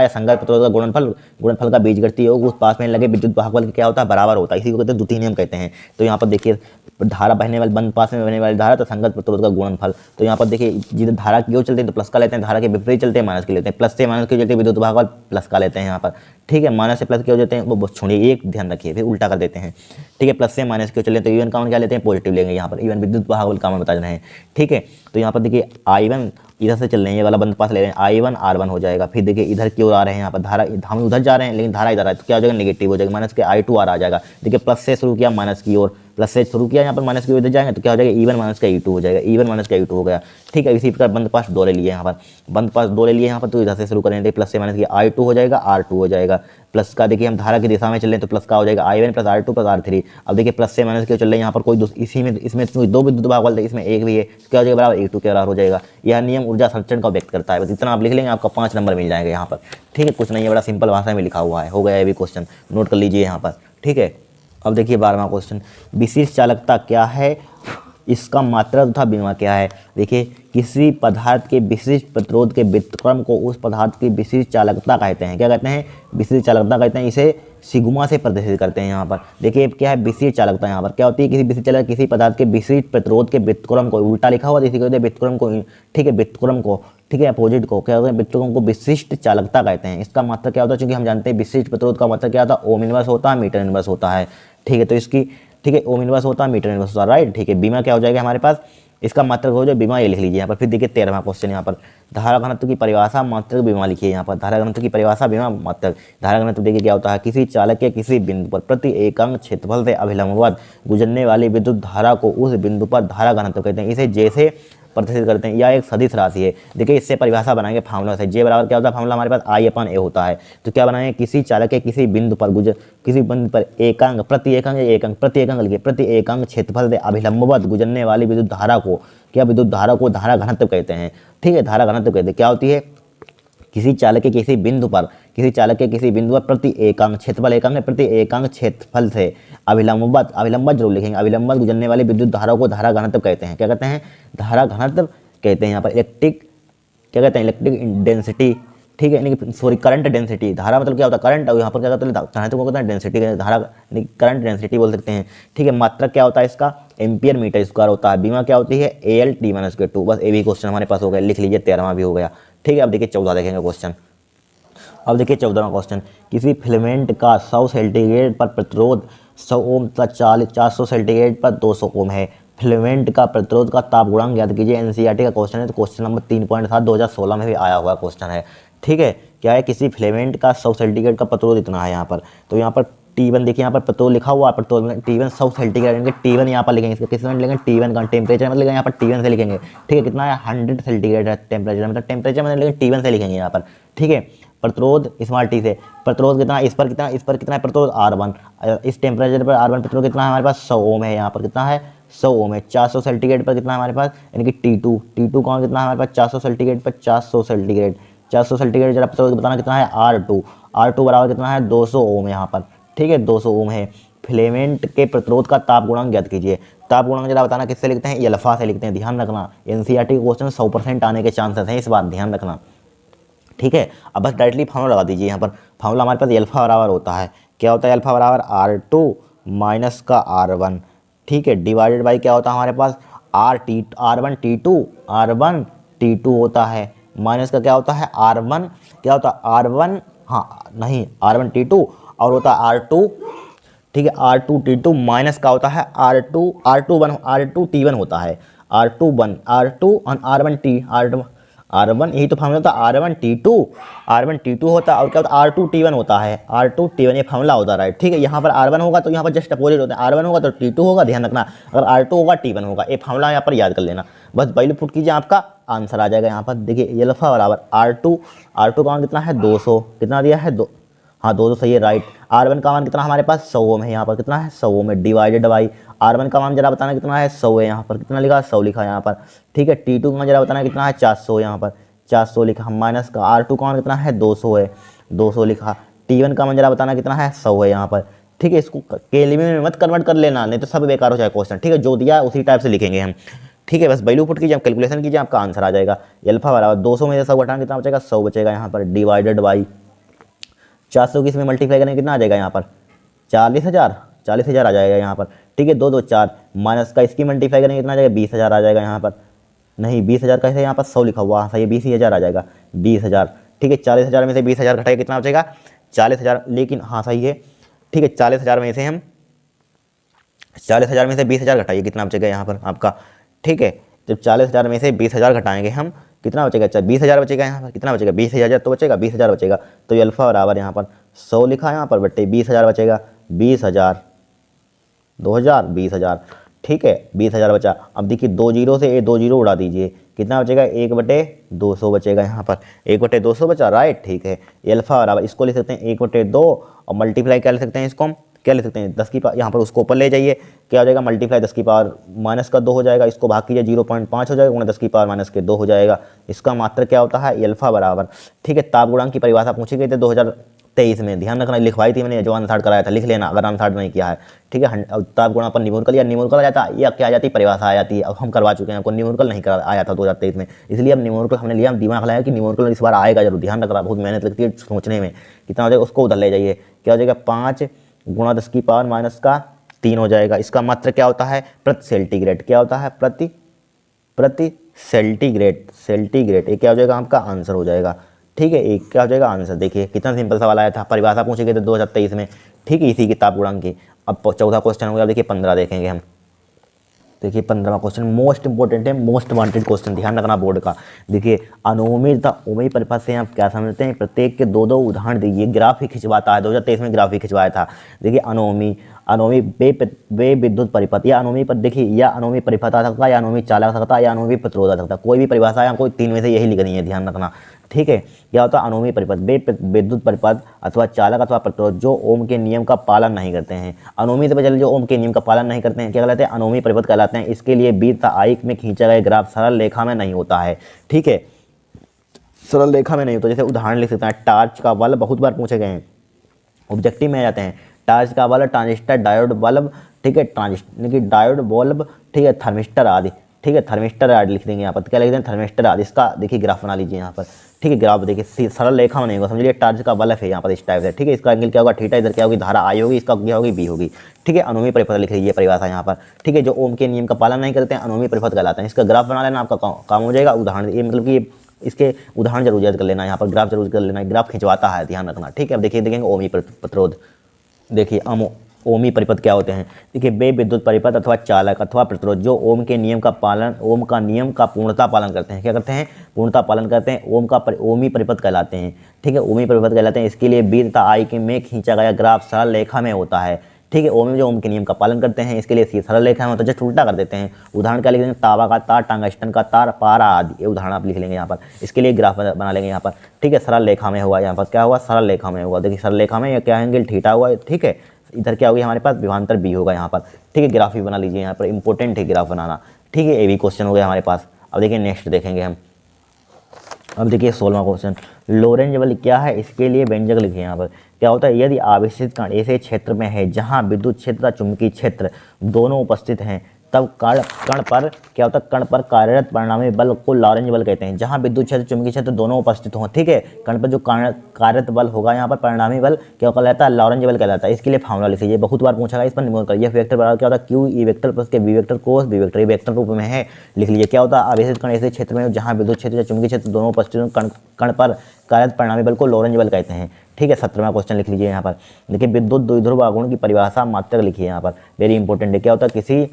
या संगत प्रतिरोध का गुणनफल का बीजगणितीय योग उस पास में लगे विद्युत वाहक बल के क्या होता है, बराबर होता है। इसी को कहते हैं द्वितीय नियम कहते हैं। तो यहाँ पर देखिए धारा बहने वाली बंद पास में बहने वाली धारा तो संगत प्रतिरोध का गुणनफल। तो यहाँ पर देखिए जिधर धारा की ओर चलते हैं तो प्लस का लेते हैं, धारा के विपरीत चलते हैं माइनस के लेते हैं, प्लस से माइनस के चलते विद्युत वाहक बल प्लस का लेते हैं यहाँ पर। ठीक है, माइनस से प्लस की ओर जाते हैं वो छोड़िए, एक ध्यान रखिए, फिर उल्टा कर देते हैं। ठीक है, प्लस से माइनस की ओर चले तो इवन का मान क्या लेते हैं, पॉजिटिव लेंगे। यहाँ पर इवन विद्युत वाहक बल का मान बता रहे हैं। ठीक है, तो यहाँ पर देखिए I1 इधर से चल रहे हैं, ये वाला बंद पास ले रहे हैं, I1 R1 हो जाएगा। फिर देखिए इधर की ओर आ रहे हैं, यहाँ पर धारा हम उधर जा रहे हैं लेकिन धारा इधर है तो क्या हो जाएगा, नेगेटिव हो जाएगा, माइनस के I2 R आ जाएगा। देखिए प्लस से शुरू किया माइनस की ओर, प्लस से शुरू किया, यहाँ पर माइनस की ओर इधर जाएंगे तो क्या हो जाएगा, E1 माइनस का E2 हो जाएगा, E1 माइनस का E2 हो गया। ठीक है, इसी प्रकार बंद पास 2 ले लिए, यहाँ पर बंद पास 2 ले लिए यहाँ पर, तो इधर से शुरू करेंगे प्लस से माइनस की I2 हो जाएगा, R2 हो जाएगा। प्लस का देखिए हम धारा की दिशा में चल रहे हैं तो प्लस का हो जाएगा I1 plus R2 plus R3। अब देखिए प्लस से माइनस की चल रहे हैं, यहाँ पर कोई इसमें 2 विद्युत वाहक बल थे, इसमें एक भी है तो क्या हो जाएगा, बराबर E2 के बराबर हो जाएगा। यह नियम ऊर्जा संरक्षण का व्यक्त करता है। बस इतना आप लिख लेंगे, आपका 5 नंबर मिल जाएगा यहाँ पर। ठीक है, कुछ नहीं है, बड़ा सिंपल भाषा में लिखा हुआ है, हो गया ये भी क्वेश्चन, नोट कर लीजिए यहाँ पर। ठीक है, अब देखिए 12वां क्वेश्चन, विशिष्ट चालकता क्या है, इसका मात्रा तथा विनिमय क्या है। देखिए किसी पदार्थ के विशिष्ट प्रतिरोध के व्युत्क्रम को उस पदार्थ की विशिष्ट चालकता कहते हैं। क्या कहते हैं, विशिष्ट चालकता कहते हैं। इसे सिग्मा से प्रदर्शित करते हैं। यहाँ पर देखिए क्या है, विशिष्ट चालकता। यहाँ पर क्या होती है, किसी विशिष्ट चालक किसी पदार्थ के विशिष्ट प्रतिरोध के व्युत्क्रम को, उल्टा लिखा हुआ इसी को कहते हैं व्युत्क्रम को, ठीक है, व्युत्क्रम को, ठीक है, अपोजिट को क्या होता है, व्युत्क्रम को विशिष्ट चालकता कहते हैं। इसका मतलब क्या होता है, चूंकि हम जानते हैं विशिष्ट प्रतिरोध का मतलब क्या होता है, ओम इनवर्स होता है, मीटर इनवर्स होता है, ठीक है। तो इसकी, ठीक है, ओम इनवर्स होता है, मीटर इनवर्स होता है, राइट, ठीक है। बीमा क्या हो जाएगा हमारे पास, इसका मात्रक हो जाए बीमा, ये लिख लीजिए यहाँ पर। फिर देखिए 13वां क्वेश्चन, यहाँ पर धारा घनत्व की परिभाषा मात्रक बीमा लिखिए। यहाँ पर धारा घनत्व की परिभाषा बीमा मात्रक। धारा घनत्व देखिए क्या होता है, किसी चालक के किसी बिंदु पर प्रति एकांक क्षेत्रफल से अभिलंबवत गुजरने वाली विद्युत धारा को उस बिंदु पर धारा घनत्व कहते हैं। इसे जैसे प्रदर्शित करते हैं, यह एक सदिश राशि है। देखिए इससे परिभाषा बनाएंगे फार्मूला से, जे बराबर क्या होता है, फार्मूला हमारे पास I/A होता है। तो क्या बनाएंगे, किसी चालक के किसी बिंदु पर एकांक प्रति एकांक लिखिए, प्रति एकांक क्षेत्रफल से अभिलंबवत गुजरने वाली विद्युत धारा को, क्या विद्युत धारा को धारा घनत्व कहते हैं, ठीक है, धारा घनत्व कहते हैं। क्या होती है, किसी चालक के किसी बिंदु पर प्रति एकांक क्षेत्रफल से अभिलंबवत जरूर लिखेंगे, अभिलंबवत गुजरने वाली विद्युत धारा को धारा घनत्व कहते हैं। क्या कहते हैं, धारा घनत्व कहते हैं। यहाँ पर इलेक्ट्रिक क्या कहते हैं, इलेक्ट्रिक डेंसिटी, ठीक है, यानी सॉरी करंट डेंसिटी। धारा मतलब क्या होता है, करंट, और यहाँ पर क्या कहते हैं, घनत्व को कहते हैं डेंसिटी, धारा करंट डेंसिटी बोल सकते हैं, ठीक है। मात्रक क्या होता है इसका, एम्पियर मीटर स्क्वायर होता है। बीमा क्या होती है, AL/T-2। बस ये भी क्वेश्चन हमारे पास हो गया, लिख लीजिए, 13वां भी हो गया, ठीक है। अब देखिए 14 देखेंगे क्वेश्चन। अब देखिए 14वां क्वेश्चन, किसी फिलामेंट का 100 सेंटीग्रेड पर प्रतिरोध 100 ओम तथा 400 सेंटीग्रेड पर 200 ओम है। फिलामेंट का प्रतिरोध का ताप गुणांक ज्ञात कीजिए। NCERT का क्वेश्चन है, तो क्वेश्चन नंबर 3.7 2016 में भी आया हुआ क्वेश्चन है, ठीक है। क्या है, किसी फिलामेंट का 100 सेंटीग्रेड का प्रतिरोध इतना है यहाँ पर। तो यहाँ पर T1 देखिए, यहाँ पर प्रतिरोध लिखा हुआ है, प्रतिरोध T1 100 सेंटीग्रेड, T1 यहाँ पर लिखेंगे, इसका किस में लिखेंगे, T1 का टेम्परेचर मतलब यहाँ पर T1 से लिखेंगे, ठीक है। कितना है, 100 सेंटीग्रेड है टेम्परेचर, मतलब टेम्परेचर मतलब लेकिन T1 से लिखेंगे यहाँ पर, ठीक है। प्रतिरोध स्मॉल t से, प्रतिरोध कितना, इस पर कितना है प्रतिरोध R1, इस टेम्परेचर पर R1 प्रतिरोध कितना है हमारे पास, 100 ओम है। यहाँ पर कितना है, 100 ओम है। 400 सेंटीग्रेड पर कितना है हमारे पास, यानी कि T2 कौन कितना है हमारे पास, 400 सेंटीग्रेड पर 400 सेंटीग्रेड जरा प्रतिरोध बताना कितना है, R2 बराबर कितना है, 200 ओम यहाँ पर, ठीक है, 200 ओम है। फिलामेंट के प्रतिरोध का ताप गुणांक ज्ञात कीजिए। ताप गुणांक जरा बताना किससे लिखते हैं, अल्फा से लिखते हैं, ध्यान रखना। NCERT क्वेश्चन 100% आने के चांसेस हैं, इस बात ध्यान रखना, ठीक है। अब बस डायरेक्टली फार्मूला लगा दीजिए। यहाँ पर फार्मूला हमारे पास अल्फा बराबर होता है, क्या होता है, अल्फा बराबर R2 माइनस का R1, ठीक है, डिवाइडेड बाई क्या होता है हमारे पास, R1 T2 होता है, माइनस का क्या होता है, R1 क्या होता है, R1 हाँ नहीं R1 T2 और होता है R2, ठीक है, R2 T2 माइनस का होता है R2 T1 होता है, R2 और R1 यही तो फार्मूला होता है, R1 T2 होता है, और क्या होता है, R2 T1 होता है, R2 T1 ये फार्मूला होता है, राइट, ठीक है। यहाँ पर R1 होगा तो यहाँ पर जस्ट अपोजिट होता है, R1 होगा तो T2 होगा, ध्यान रखना। अगर R2 होगा T1 होगा, ये फार्मूला यहाँ पर याद कर लेना, बस वैल्यू पुट कीजिए, आपका आंसर आ जाएगा। यहाँ पर देखिए अल्फा बराबर R2 का मान कितना है, 200, कितना दिया है, 200 सही है, राइट। R1 का मान कितना हमारे पास, 100 ओम है, यहाँ पर कितना है, 100 ओम है, डिवाइडेड बाई R1 का मान जरा बताना कितना है, 100 है, यहाँ पर कितना लिखा है, 100 लिखा है यहाँ पर, ठीक है। T2 का मान जरा बताना कितना है, 400, यहाँ पर 400 लिखा, माइनस का R2 का मान कितना है, 200 है, 200 लिखा। T1 का मान जरा बताना कितना है, 100 है यहाँ पर, ठीक है। इसको केल्विन में मत कन्वर्ट कर लेना, नहीं तो सब बेकार हो जाए क्वेश्चन, ठीक है। जो दिया है उसी टाइप से लिखेंगे हम, ठीक है। बस वैल्यू पुट कीजिए, कैलकुलेशन कीजिए, आपका आंसर आ जाएगा। अल्फा बराबर 200 में से 100 घटाना कितना बचेगा, 100 बचेगा यहाँ पर, डिवाइडेड बाई 400 की इसमें मल्टीप्लाई करेंगे कितना आ जाएगा यहाँ पर, 40,000 आ जाएगा यहाँ पर, ठीक है। 2 2 4 माइनस का इसकी मल्टीप्लाई करेंगे कितना आ जाएगा, 20,000 आ जाएगा यहाँ पर, नहीं 20,000 कैसे, यहाँ पर 100 लिखा हुआ, सही है, 20,000 आ जाएगा, 20,000, ठीक है। 40,000 में से 20,000 घटाएगा कितना बचेगा, 40,000, लेकिन हाँ सही है, ठीक है। 40,000 में से 20,000 घटाइए, कितना बचेगा यहाँ पर आपका, ठीक है। जब 40,000 में से 20,000 घटाएंगे हम, कितना बचेगा, 20,000 बचेगा यहाँ पर, कितना बचेगा, 20,000 तो बचेगा, 20,000 बचेगा। तो अल्फा बराबर यहाँ पर 100 लिखा है यहाँ पर, बटे 20,000 बचेगा, 20,000 20,000 ठीक है, 20,000 बचा। अब देखिए 2 जीरो से 2 जीरो उड़ा दीजिए, कितना बचेगा, 1/200 बचेगा यहाँ पर, 1/200 बचा, राइट, ठीक है। अल्फा बराबर इसको लिख सकते हैं 1/2 और मल्टीप्लाई क्या लिख सकते हैं, इसको हम क्या लिख सकते हैं, 10 की पावर, यहाँ पर उसको ऊपर ले जाइए, क्या हो जाएगा, मल्टीप्लाई 10 की पावर माइनस का 2 हो जाएगा, इसको भाग कीजिए 0.5 हो जाएगा, उन्हें 10 की पावर माइनस के 2 हो जाएगा। इसका मात्र क्या होता है, अल्फा बराबर, ठीक है। ताप गुणांक की परिभाषा पूछी गई थी 2023 में। ध्यान रखना, लिखवाई थी मैंने, जो आंसर कराया था, लिख लेना अगर आंसर नहीं किया है, ठीक है। ताप गुणा पर न्यूमेरिकल या न्यूमेरिकल आ जाता है या क्या आ जाती है, परिभाषा आ जाती है। अब हम करवा चुके हैं, आपको न्यूमेरिकल नहीं आया था 2023 में, इसलिए अब न्यूमेरिकल हमने लिया, दिमाग लगाया कि न्यूमेरिकल इस बार आएगा जरूर। ध्यान रखना, बहुत मेहनत लगती है सोचने में, कितना हो जाएगा उसको उधर ले जाइए। क्या हो जाएगा, 5 गुणा 10 की पावर माइनस का 3 हो जाएगा। इसका मात्रा क्या होता है, प्रति सेंटीग्रेड। क्या होता है, प्रति सेंटीग्रेड। ये क्या हो जाएगा, आपका आंसर हो जाएगा, ठीक है। एक क्या हो जाएगा आंसर। देखिए कितना सिंपल सवाल आया था, परिभाषा पूछे गए थे 2023 में, ठीक है, इसी किताब गुणांक की। अब 14 क्वेश्चन हो गया, देखिए 15 देखेंगे हम। देखिए 15वां क्वेश्चन मोस्ट इंपॉर्टेंट है, मोस्ट वांटेड क्वेश्चन, ध्यान रखना बोर्ड का। देखिए अनुमेय तथा उमेय परिपथ से आप क्या समझते हैं, प्रत्येक के दो उदाहरण दीजिए। ग्राफ ही खिंचवाता है, 2023 में ग्राफ ही खिंचवाया था। देखिए अनुमेय वे विद्युत परिपथ या अनुमेय पर, देखिए या अनुमेय परिपथ आ सकता है, या अनुमेय चालक आ सकता है, या अनुमेय प्रतिरोध आ सकता है। कोई भी परिभाषा है, आपको 3 में से यही लिखनी है, ध्यान रखना, ठीक है। क्या होता है, अनुमेय परिपथ वे विद्युत परिपथ अथवा चालक अथवा प्रतिरोध जो ओम के नियम का पालन नहीं करते हैं। अनुमेय से पहले जो ओम के नियम का पालन नहीं करते हैं क्या कहलाते हैं, अनुमेय परिपथ कहलाते हैं। इसके लिए बीज तथा आयत में खींचा गया ग्राफ सरल रेखा में नहीं होता है, ठीक है, सरल रेखा में नहीं होता। जैसे उदाहरण लिख सकते हैं, टार्च का बल्ब, बहुत बार पूछे गए हैं, ऑब्जेक्टिव में आ जाते हैं। टार्च का बल्ब, ट्रांजिस्टर, डायोड बल्ब, ठीक है, ट्रांजिस्टर डायोड बल्ब, ठीक है, थर्मिस्टर आदि, ठीक है, थर्मिस्टर आदि लिख देंगे यहाँ पर। क्या लिख देंगे, थर्मिस्टर आदि। इसका देखिए ग्राफ बना लीजिए यहाँ पर, ठीक है। ग्राफ देखिए सरल रेखा में नहीं होगा, समझिए टार्च का बल्ब है यहाँ पर इस टाइप से, ठीक है। इसका एंगल क्या होगा, थीटा, इधर क्या होगी, धारा आई होगी, इसका क्या होगी, बी होगी, ठीक है। अनुमेय परिपथ लिख लीजिए परिभाषा यहाँ पर, ठीक है। जो ओम के नियम का पालन नहीं करते हैं अनुमेय परिपथ कहलाते हैं। इसका ग्राफ बना लेना, आपका काम हो जाएगा। उदाहरण ये मतलब कि इसके उदाहरण जरूर याद कर लेना, यहाँ पर ग्राफ जरूर कर लेना, ग्राफ खिंचवाता है, ध्यान रखना, ठीक है। अब देखिए देखेंगे ओमी प्रतिरोध। देखिए ओमी परिपथ क्या होते हैं, देखिए वे विद्युत परिपथ अथवा चालक अथवा प्रतिरोध जो ओम के नियम का पालन, ओम का नियम का पूर्णता पालन करते हैं। क्या करते हैं, पूर्णता पालन करते हैं, ओमी परिपथ कहलाते हैं, ठीक है, ओमी परिपथ कहलाते हैं। इसके लिए बीज तथा आई के में खींचा गया ग्राफ सरल रेखा में होता है, ठीक है। ओम जो ओम के नियम का पालन करते हैं, इसके लिए सरल रेखा में होता है, जस्ट उल्टा कर देते हैं। उदाहरण क्या लिख देंगे, तांबा का तार, टंगस्टन का तार, पारा आदि, ये उदाहरण आप लिख लेंगे यहाँ पर। इसके लिए ग्राफ बना लेंगे यहाँ पर, ठीक है। सरल रेखा में हुआ, यहाँ पर क्या हुआ, सरल रेखा में हुआ। देखिए सरल रेखा में या क्या एंगल थीटा हुआ, ठीक है। इधर क्या होगी हमारे पास, विभवांतर बी होगा यहाँ पर, ठीक है। ग्राफ भी बना लीजिए यहाँ पर, इंपॉर्टेंट है ग्राफ बनाना, ठीक है। ये भी क्वेश्चन हो गया हमारे पास। अब देखिए नेक्स्ट देखेंगे हम। अब देखिए 16वां क्वेश्चन, लोरेंज बल क्या है, इसके लिए व्यंजक लिखिए यहाँ पर। क्या होता है, यदि आवेशित कण ऐसे क्षेत्र में है जहाँ विद्युत क्षेत्र तथा चुंबकीय क्षेत्र दोनों उपस्थित हैं, तब कण पर क्या होता है, कण पर कार्यरत परिणामी बल को लॉरेंज बल कहते हैं। जहाँ विद्युत क्षेत्र चुंबकीय क्षेत्र दोनों उपस्थित हों, ठीक है, कण पर जो कार्यरत बल होगा यहाँ पर परिणामी बल क्या कहलाता है, लॉरेंज बल कहलाता है। इसके लिए फॉर्मूला लिख लीजिए, बहुत बार पूछा गया, इस पर निमोल कर। यह वेक्टर बराबर क्या होता है, क्यू ई वेक्टर प्लस के b vector cos b vector, ये वेक्टर रूप में है, लिख लीजिए। क्या होता है, आवेशित कण ऐसे क्षेत्र में जहाँ विद्युत क्षेत्र या चुंबकीय क्षेत्र दोनों उपस्थित हों, कण पर कार्यरत परिणामी बल को लॉरेंज बल कहते हैं, ठीक है। 17वां क्वेश्चन लिख लीजिए यहाँ पर। देखिए विद्युत द्विध्रुव आघूर्ण की परिभाषा मात्रक लिखिए यहाँ पर, वेरी इंपॉर्टेंट है। क्या होता है, किसी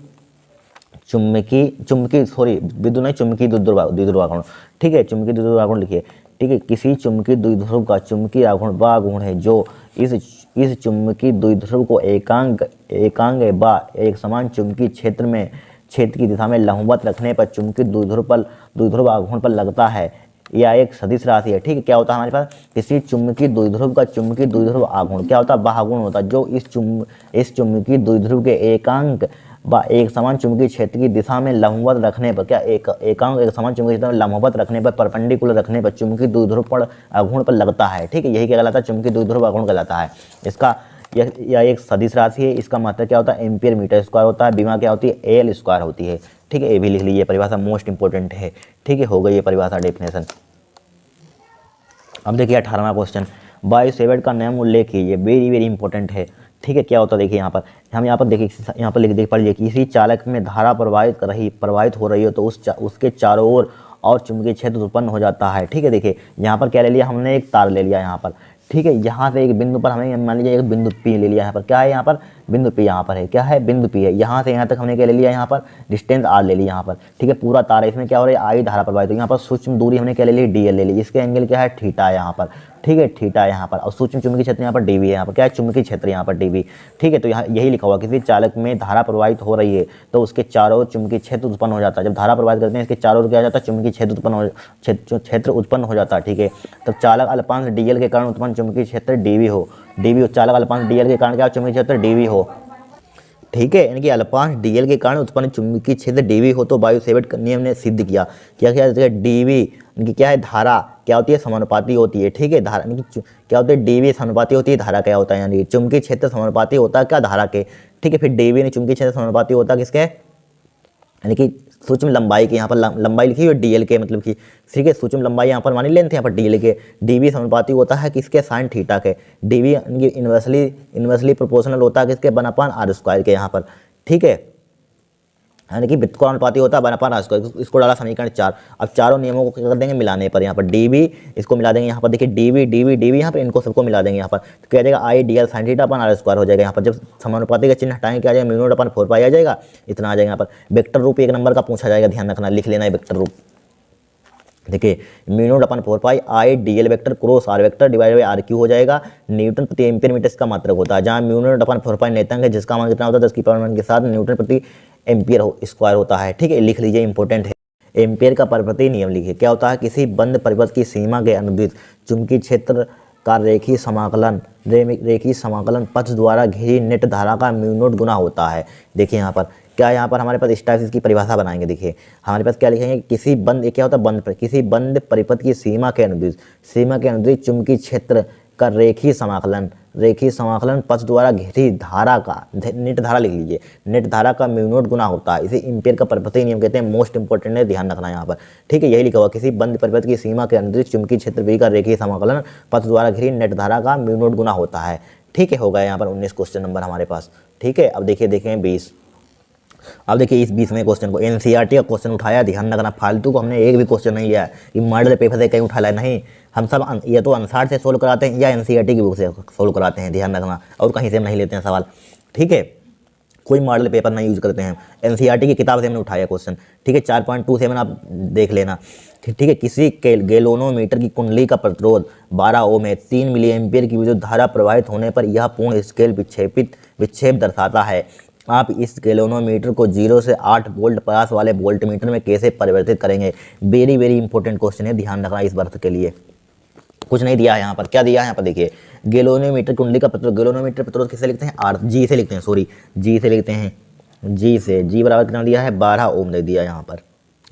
चुंबकी विद्युत नहीं, चुंबकीय द्विध्रुव आघूर्ण, ठीक है, चुंबकीय द्विध्रुव आघूर्ण लिखिए, ठीक है। किसी चुंबकीय द्विध्रुव का चुंबकीय आघूर्ण वह आघूर्ण है जो इस चुंबकीय द्विध्रुव को एकांक व एक समान चुंबकीय क्षेत्र की दिशा में लंबवत रखने पर चुंबकीय द्विध्रुव आघूर्ण पर लगता है, या एक सदिश राशि है, ठीक है। क्या होता है हमारे पास, किसी चुंबकीय द्विध्रुव का चुंबकीय द्विध्रुव आघूर्ण क्या होता है, वह आघूर्ण होता है जो इस चुंबकीय द्विध्रुव के एकांक व एक समान चुंबकीय क्षेत्र की दिशा में लंबवत रखने पर, क्या एकांक एक समान चुंबकीय क्षेत्र में लंबवत रखने पर, परपेंडिकुलर रखने पर चुंबकीय द्विध्रुव पर आघूर्ण पर लगता है, ठीक है। यही क्या कहलाता है, चुंबकीय द्विध्रुव आघूर्ण कहलाता है। इसका यह एक सदिश राशि है। इसका मात्रा क्या होता है, एम्पियर मीटर स्क्वायर होता है। बीमा क्या होती है, एल स्क्वायर होती है, ठीक है। ये भी लिख लीजिए, परिभाषा मोस्ट इंपॉर्टेंट है, ठीक है। हो गई ये परिभाषा डेफिनेशन। अब देखिए 18वां क्वेश्चन, वायु सेवर्ट का नियम उल्लेख कीजिए, वेरी वेरी इंपॉर्टेंट है, ठीक है। क्या होता है, देखिए यहाँ पर हम यहाँ पर देखिए, यहाँ पर देख पढ़िए, किसी चालक में धारा प्रवाहित हो रही हो तो उसके चारों ओर और चुंबकीय क्षेत्र उत्पन्न हो जाता है, ठीक है। देखिए यहाँ पर क्या ले लिया हमने, एक तार ले लिया यहाँ पर, ठीक है। यहाँ से एक बिंदु पर हमें मान लीजिए एक बिंदु P ले लिया, यहाँ पर क्या है, यहाँ पर बिंदु P, यहाँ पर है क्या है, बिंदु P है। यहाँ से यहाँ तक हमने क्या ले लिया, यहाँ पर डिस्टेंस R ले लिया यहाँ पर, ठीक है। पूरा तार है, इसमें क्या हो रहा है, I धारा प्रवाहित, तो यहाँ पर सूक्ष्म दूरी हमने क्या ले ली, DL ले ली। इसके एंगल क्या है, थीटा है यहाँ पर, ठीक है, थीटा यहाँ पर। और सूक्ष्म चुंबकीय क्षेत्र यहाँ पर dV है, यहाँ पर क्या है, चुंबकीय क्षेत्र यहाँ पर dV, ठीक है। तो यहाँ यही लिखा हुआ, किसी चालक में धारा प्रवाहित हो रही है तो उसके चारों ओर चुंबकीय क्षेत्र उत्पन्न हो जाता है। जब धारा प्रवाहित करते हैं इसके चारों ओर क्या हो जाता है, चुंबकीय क्षेत्र उत्पन्न हो जाता है, ठीक है। तब चालक अल्पांश DL के कारण उत्पन्न चुंबकीय क्षेत्र dV हो, चालक अल्पांश DL के कारण क्या चुंबकीय क्षेत्र dV हो, ठीक है। यानी कि अल्पांश DL के कारण उत्पन्न चुंबकीय क्षेत्र dV हो तो वायु सेवर्ट नियम ने सिद्ध किया, क्या क्या dV यानी कि क्या है, धारा क्या होती है, समानुपाती होती है। ठीक है, धारा क्या होती है, डीवी समानुपाती होती है धारा क्या होता है, यानी चुंबकीय क्षेत्र समानुपाती होता है क्या, धारा के। ठीक है, फिर डीवी यानी चुंबकीय क्षेत्र समानुपाती होता है किसके, यानी कि सूक्ष्म लंबाई के। यहाँ पर लंबाई लिखी हुई डीएल के, मतलब कि ठीक है सूक्ष्म लंबाई यहाँ पर मानी लेंथ यहाँ पर डीएल के। डीवी समानुपाती होता है किसके, साइन थीटा के। डीवी इन्वर्सली प्रोपोर्शनल होता है किसके, 1/r² के यहाँ पर। ठीक है, यानी कि व्युत्क्रमानुपाती होता है 1/r²। इसको डाला समीकरण 4। अब चारों नियमों को क्या कर देंगे, मिलाने पर यहाँ पर डीवी इसको मिला देंगे, यहाँ पर देखिए डीवी डीवी डीवी यहाँ पर इनको सबको मिला देंगे यहाँ पर, तो क्या जाएगा आई डी एल साइन थीटा अपन r² हो जाएगा। यहाँ पर जब समानुपाती का चिन्ह हटाएंगे क्या आ जाएगा, म्यू नॉट अपन 4 पाई आ जाएगा, इतना आ जाएगा। यहाँ पर वेक्टर रूप 1 नंबर का पूछा जाएगा, ध्यान रखना, लिख लेना है वेक्टर रूप। देखिए mu naught upon 4 pi I d l vector cross r vector divide by r³ हो जाएगा। न्यूटन प्रति एम्पियर मीटर इसका मात्रक होता है, जहाँ म्यू नॉट अपन 4 पाई नेतांक है जिसका मान कितना होता है 10 की पावर 9 के साथ न्यूटन प्रति एम्पियर स्क्वायर होता है। ठीक है, लिख लीजिए, इंपॉर्टेंट है। एम्पियर का परिपथीय नियम लिखिए, क्या होता है, किसी बंद परिपथ की सीमा के अनुदित चुंबकीय क्षेत्र का रेखीय समाकलन पथ द्वारा घिरी नेट धारा का म्यू नॉट गुना होता है। देखिए यहाँ पर क्या, यहाँ पर हमारे पास इस टाइप से इसकी परिभाषा बनाएंगे। देखिए हमारे पास क्या लिखेंगे, किसी बंद, क्या होता है बंद, किसी बंद परिपथ की सीमा के अनुदित चुंबकीय क्षेत्र का रेखीय समाकलन पथ द्वारा घिरी धारा का, नेट धारा लिख लीजिए, नेट धारा का म्यू नॉट गुना होता है। इसे एम्पियर का परिपथीय नियम कहते हैं, मोस्ट इंपॉर्टेंट है, ध्यान रखना यहाँ पर। ठीक है, यही लिखा हुआ, किसी बंद परिपथ की सीमा के अनुदित चुंबकीय क्षेत्र V का रेखीय समाकलन पथ द्वारा घिरी नेट धारा का म्यू नॉट गुना होता है। ठीक है, हो गया यहाँ पर 19 क्वेश्चन नंबर हमारे पास। ठीक है, अब देखिए देखें 20। अब देखिए इस 20वें क्वेश्चन को एनसीईआरटी का क्वेश्चन उठाया, ध्यान रखना, फालतू को हमने एक भी क्वेश्चन नहीं लिया है, ये मॉडल पेपर से कहीं उठा लाया नहीं, हम सब या तो अंसार से सोल्व कराते हैं या एनसीईआरटी की बुक से सोल्व कराते हैं, ध्यान रखना, और कहीं से हम नहीं लेते हैं सवाल। ठीक है, कोई मॉडल पेपर नहीं यूज करते हैं, एनसीईआरटी की किताब से हमने उठाया क्वेश्चन। ठीक है, 4.27 आप देख लेना। ठीक है, किसी गैल्वेनोमीटर की कुंडली का प्रतिरोध 12 ओम है, 3 मिली एम्पियर की विद्युत धारा प्रवाहित होने पर यह पूर्ण स्केल विक्षेप दर्शाता है। आप इस गैल्वेनोमीटर को 0 से 8 वोल्ट पास वाले वोल्टमीटर में कैसे परिवर्तित करेंगे। वेरी वेरी इंपॉर्टेंट क्वेश्चन है, ध्यान रखना इस वर्ष के लिए। कुछ नहीं दिया है यहाँ पर, क्या दिया है यहाँ पर देखिए, गैल्वेनोमीटर कुंडली का प्रतिरोध, गैल्वेनोमीटर प्रतिरोध किससे लिखते हैं, आर जी से लिखते हैं, सॉरी जी से लिखते हैं, जी बराबर कितना दिया है 12 ओम दे दिया यहाँ पर,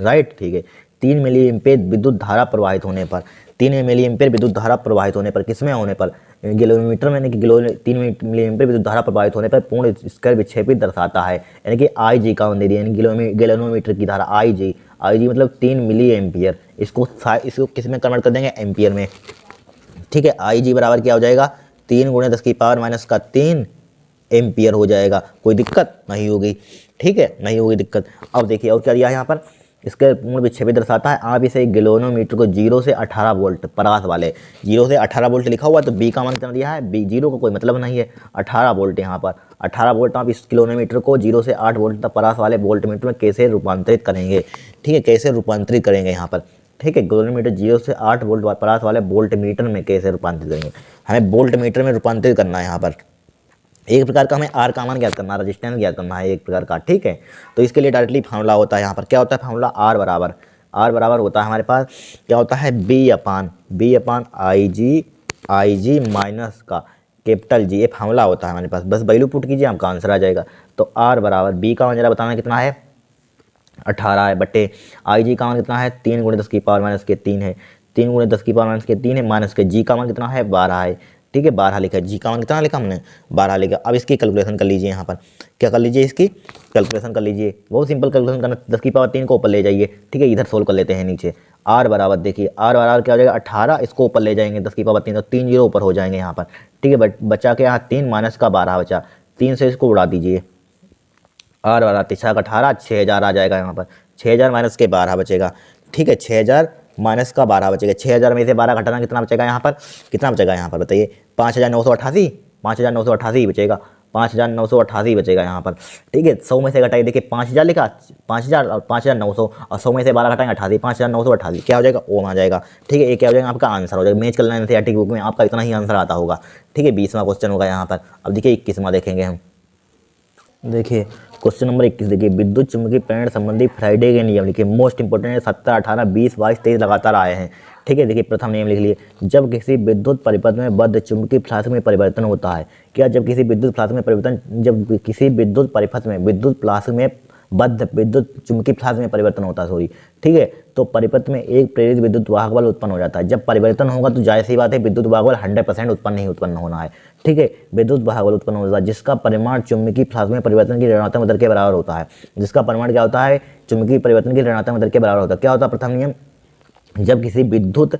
राइट। ठीक है, 3 मिली एम्पियर विद्युत धारा प्रवाहित होने पर, 3 मिली एम्पियर विद्युत धारा प्रवाहित होने पर, किसमें होने पर, गैल्वेनोमीटर में, यानी कि 3 मिली एम्पियर विद्युत धारा प्रवाहित होने पर पूर्ण स्केल विक्षेपित दर्शाता है, यानी कि आई जी का दे दिया, यानी गैल्वेनोमीटर की धारा आई जी मतलब 3 मिली एम्पियर, इसको किस में कन्वर्ट कर देंगे, एम्पियर में। ठीक है, आई जी बराबर क्या हो जाएगा, 3 × 10 की पावर -3 एम्पियर हो जाएगा, कोई दिक्कत नहीं होगी। ठीक है, नहीं होगी दिक्कत। अब देखिए और क्या दिया है यहाँ पर, इसके पूर्ण विक्षेपित दर्शाता है। आप इसे गैल्वेनोमीटर को 0 से 18 वोल्ट परास वाले, 0 से 18 वोल्ट लिखा हुआ है, तो बी का मान कितना दिया है, बी 0 का कोई मतलब नहीं है, 18 वोल्ट यहाँ पर 18 वोल्ट। आप इस गैल्वेनोमीटर को 0 से 8 वोल्ट तक परास वाले वोल्टमीटर में कैसे रूपांतरित करेंगे। ठीक है, कैसे रूपांतरित करेंगे यहाँ पर। ठीक है, गैल्वेनोमीटर 0 से 8 वोल्ट परास वाले वोल्टमीटर में कैसे रूपांतरित करेंगे, हमें वोल्टमीटर में रूपांतरित करना है यहाँ पर। एक प्रकार का हमें आर का मान ज्ञात करना है, रजिस्टेंस ज्ञात करना है एक प्रकार का। ठीक है, तो इसके लिए डायरेक्टली फार्मूला होता है यहाँ पर, क्या होता है फार्मूला, आर बराबर होता है हमारे पास, क्या होता है बी अपान आई जी माइनस का कैपिटल जी, ये फार्मूला होता है हमारे पास। बस वैल्यू पुट कीजिए, आपका आंसर आ जाएगा। तो आर बराबर बी का मान जरा बताना कितना है, 18 है, बट्टे आई जी का मान कितना है, 3 × 10 की पावर -3 है, 3 × 10 की पावर -3 है, माइनस के जी का मान कितना है 12 है। ठीक है, 12 लिखा है, जी का मान कितना लिखा हमने 12 लिखा। अब इसकी कैलकुलेशन कर लीजिए, यहाँ पर क्या कर लीजिए, इसकी कैलकुलेशन कर लीजिए, बहुत सिंपल कैलकुलेशन करना, 10 की पावर 3 को ऊपर ले जाइए। ठीक है, इधर सोल्व कर लेते हैं नीचे। आर बराबर देखिए, आर बराबर क्या हो जाएगा 18, इसको ऊपर ले जाएंगे 10 की पावर 3, तो 3 0 ऊपर हो जाएंगे यहाँ पर। ठीक है, बचा के यहाँ 3 माइनस का 12 बचा, 3 से इसको उड़ा दीजिए, आर बराबर 3 × 18 6000 आ जाएगा यहाँ पर, 6000 माइनस के 12 बचेगा। ठीक है, 6000 माइनस का 12 बचेगा, 6000 में से 12 घटाना कितना बचेगा यहाँ पर, कितना बचेगा यहाँ पर बताइए, 5988 बचेगा, 5988 बचेगा यहाँ पर। ठीक है, 100 में से घटाइए, देखिए 5000 लिखा, 5000 और 5900, और 100 में से 12 घटाएंगे 88, 5988 क्या हो जाएगा, ओम आ जाएगा। ठीक है, ये क्या हो जाएगा आपका आंसर हो जाएगा। मैच कर लेना एनसीईआरटी की बुक में, आपका इतना ही आंसर आता होगा। ठीक है, 20वां क्वेश्चन होगा यहाँ पर। अब देखिए 21वां देखेंगे हम। देखिए क्वेश्चन नंबर 21 देखिए, विद्युत चुम्बकीय प्रेरण संबंधी फ्राइडे के नियम लिखिए, मोस्ट इंपोर्टेंट है, 17, 18, 20, 22, 23 लगातार आए हैं। ठीक है, देखिए प्रथम नियम लिख लिए, जब किसी विद्युत परिपथ में बद्ध चुंबकीय फ्लास्क में परिवर्तन होता है, क्या जब किसी विद्युत फ्लास्क में परिवर्तन, जब किसी विद्युत परिपथ में विद्युत फ्लास्क में बद्ध विद्युत चुंबकीय फ्लास्क में परिवर्तन होता है, सॉरी, ठीक है। तो परिपथ में एक प्रेरित विद्युत वाहक बल उत्पन्न हो जाता है। जब परिवर्तन होगा तो जाहिर सी बात है विद्युत वाहक बल 100% उत्पन्न होना है, ठीक है। विद्युत वाहक बल उत्पन्न होता है जिसका परिमाण चुंबकीय फ्लास्क में परिवर्तन की ऋणात्मक दर के बराबर होता है। जिसका परिमाण क्या होता है, चुंबकीय परिवर्तन की ऋणात्मक दर के बराबर होता है। क्या होता है प्रथम नियम, जब किसी विद्युत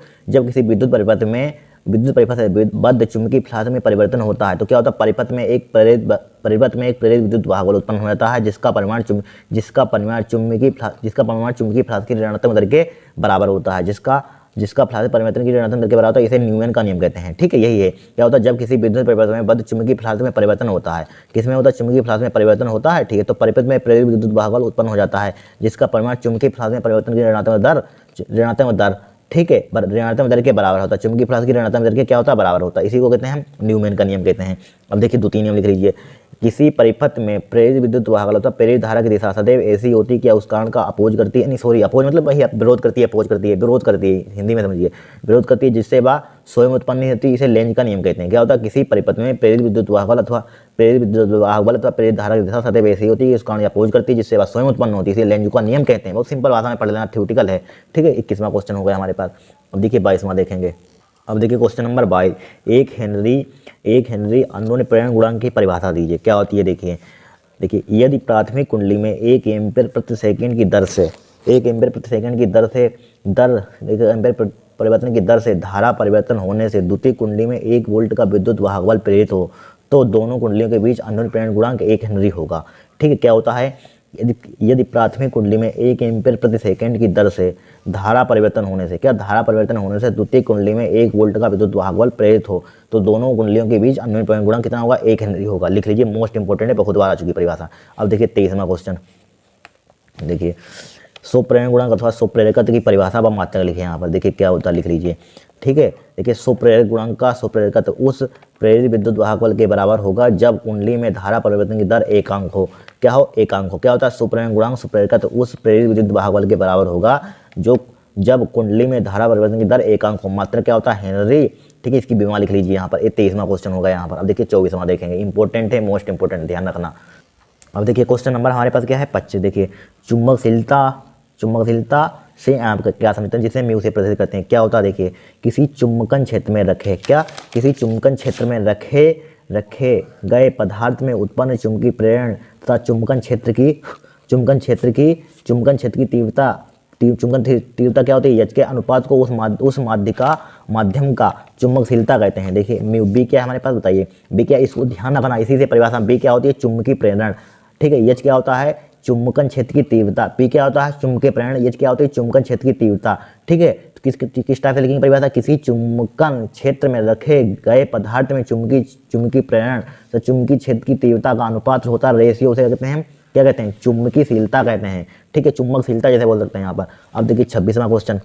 परिपथ में बद्ध चुंबकीय फ्लास्क में परिवर्तन होता है तो क्या होता है, परिपथ में एक प्रेरित विद्युत वाहक बल उत्पन्न हो जाता है जिसका परिमाण चुंबकीय फ्लास्क की ऋणात्मक दर के बराबर होता है। जिसका फ्लास्क परिवर्तन की ऋणात्मक दर के बराबर होता है, इसे न्यूमैन का नियम कहते हैं, ठीक है। यही है, क्या होता है, जब किसी विद्युत परिपथ में बद्ध चुंबकीय फ्लास्क में परिवर्तन होता है, किसमें होता है, चुंबकीय फ्लास्क में परिवर्तन होता है, ठीक है। तो परिपथ में प्रेरित विद्युत वाहक बल उत्पन्न हो जाता है जिसका परिमाण चुंबकीय फ्लास्क में परिवर्तन की ऋणात्मक दर, ठीक है, ऋणात्मक दर के बराबर होता है। चुंबकीय फ्लास्क की ऋणात्मक दर के क्या होता है, बराबर होता है। इसी को कहते हैं हम न्यूमैन का नियम कहते हैं। अब देखिए द्वितीय नियम लिख लीजिए, किसी परिपथ में प्रेरित विद्युत वाहक बल अथवा प्रेरित धारा की दिशा सदैव ऐसी होती है कि उस कारण का अपोज करती है, नहीं सॉरी अपोज मतलब वही विरोध करती है, विरोध करती है, हिंदी में समझिए, विरोध करती है जिससे वह स्वयं उत्पन्न नहीं होती। इसे लेंज का नियम कहते हैं। क्या होता है, किसी परिपथ में प्रेरित विद्युत वाहक बल अथवा प्रेरित धारा की दिशा सदैव ऐसी होती है उस कारण अपोज करती है जिससे वह स्वयं उत्पन्न होती है, इसे लेंज का नियम कहते हैं। बहुत सिंपल भाषा में पढ़ लेना, थ्योरेटिकल है, ठीक है। 21वां क्वेश्चन हो गया हमारे पास। अब देखिए 22वां देखेंगे। अब देखिए क्वेश्चन नंबर 22, एक हेनरी अन्योन्य प्रेरण गुणांक की परिभाषा दीजिए। क्या होती है, देखिए यदि प्राथमिक कुंडली में 1 एम्पीयर प्रति सेकंड की दर से 1 एम्पीयर प्रति सेकंड की दर 1 एम्पीयर परिवर्तन की दर से धारा परिवर्तन होने से द्वितीय कुंडली में 1 वोल्ट का विद्युत वाहक बल प्रेरित हो तो दोनों कुंडलियों के बीच अन्योन्य प्रेरण गुणांक 1 हेनरी होगा, ठीक है। क्या होता है, यदि प्राथमिक कुंडली में 1 एम्पीयर प्रति सेकंड की दर से धारा परिवर्तन होने से द्वितीय कुंडली में 1 वोल्ट का विद्युत वाहक बल प्रेरित हो तो दोनों कुंडलियों के बीच अन्योन्य प्रेरण गुणांक कितना होगा, 1 हेनरी होगा। लिख लीजिए, मोस्ट इंपोर्टेंट है, बहुत बार आ चुकी परिभाषा। अब देखिए 23वां क्वेश्चन, देखिए स्वप्रेरण गुणांक अथवा स्वप्रेरकत्व की परिभाषा व मात्रक लिखे यहाँ पर। देखिए क्या होता है, लिख लीजिए, ठीक है। देखिए स्वप्रेरक गुणांक का स्वप्रेरकत्व उस प्रेरित विद्युत वाहक बल के बराबर होगा जब कुंडली में धारा परिवर्तन की दर एकांक हो। क्या हो, एकांक हो। क्या होता है, स्वप्रेरण गुणांक स्वप्रेरकत्व उस प्रेरित विद्युत वाहक बल के बराबर होगा जब कुंडली में धारा परिवर्तन की दर एकांक हो। मात्रक क्या होता है, हेनरी, ठीक है। इसकी बीमा लिख लीजिए यहाँ पर। ये 23वां क्वेश्चन होगा यहाँ पर। अब देखिए 24वां देखेंगे, इंपॉर्टेंट है, मोस्ट इंपॉर्टेंट, ध्यान रखना। अब देखिए क्वेश्चन नंबर हमारे पास क्या है, 25। देखिए चुंबकशीलता से आप क्या समझते हैं, जिसे म्यू से प्रदर्शित करते हैं। क्या होता है, देखिए किसी चुंबकन क्षेत्र में रखे गए पदार्थ में उत्पन्न चुंबकीय प्रेरण तथा चुंबकन क्षेत्र की तीव्रता क्या होती है, एच के अनुपात को उस माध्यम का चुंबकशीलता कहते हैं। देखिए म्यू बी क्या है हमारे पास, बताइए बी क्या, इसको ध्यान रखना, इसी से परिभाषा। बी क्या होती है, चुंबकीय प्रेरण, ठीक है। एच क्या होता है, चुंबकन क्षेत्र की तीव्रता। पी क्या होता है, चुंबकीय प्रेरण। एच क्या होती है, चुंबकन क्षेत्र की तीव्रता, ठीक है। तो किस टाइप से लिखेंगे परिभाषा, किसी चुंबकन क्षेत्र में रखे गए पदार्थ में चुंबकीय प्रेरण तो चुंबकीय क्षेत्र की तीव्रता का अनुपात होता है रेशियो, उसे कहते हैं, क्या कहते हैं, चुंबकीयशीलता कहते हैं, ठीक है। चुंबकशीलता जैसे बोल सकते हैं यहाँ पर। अब देखिए 26वां क्वेश्चन,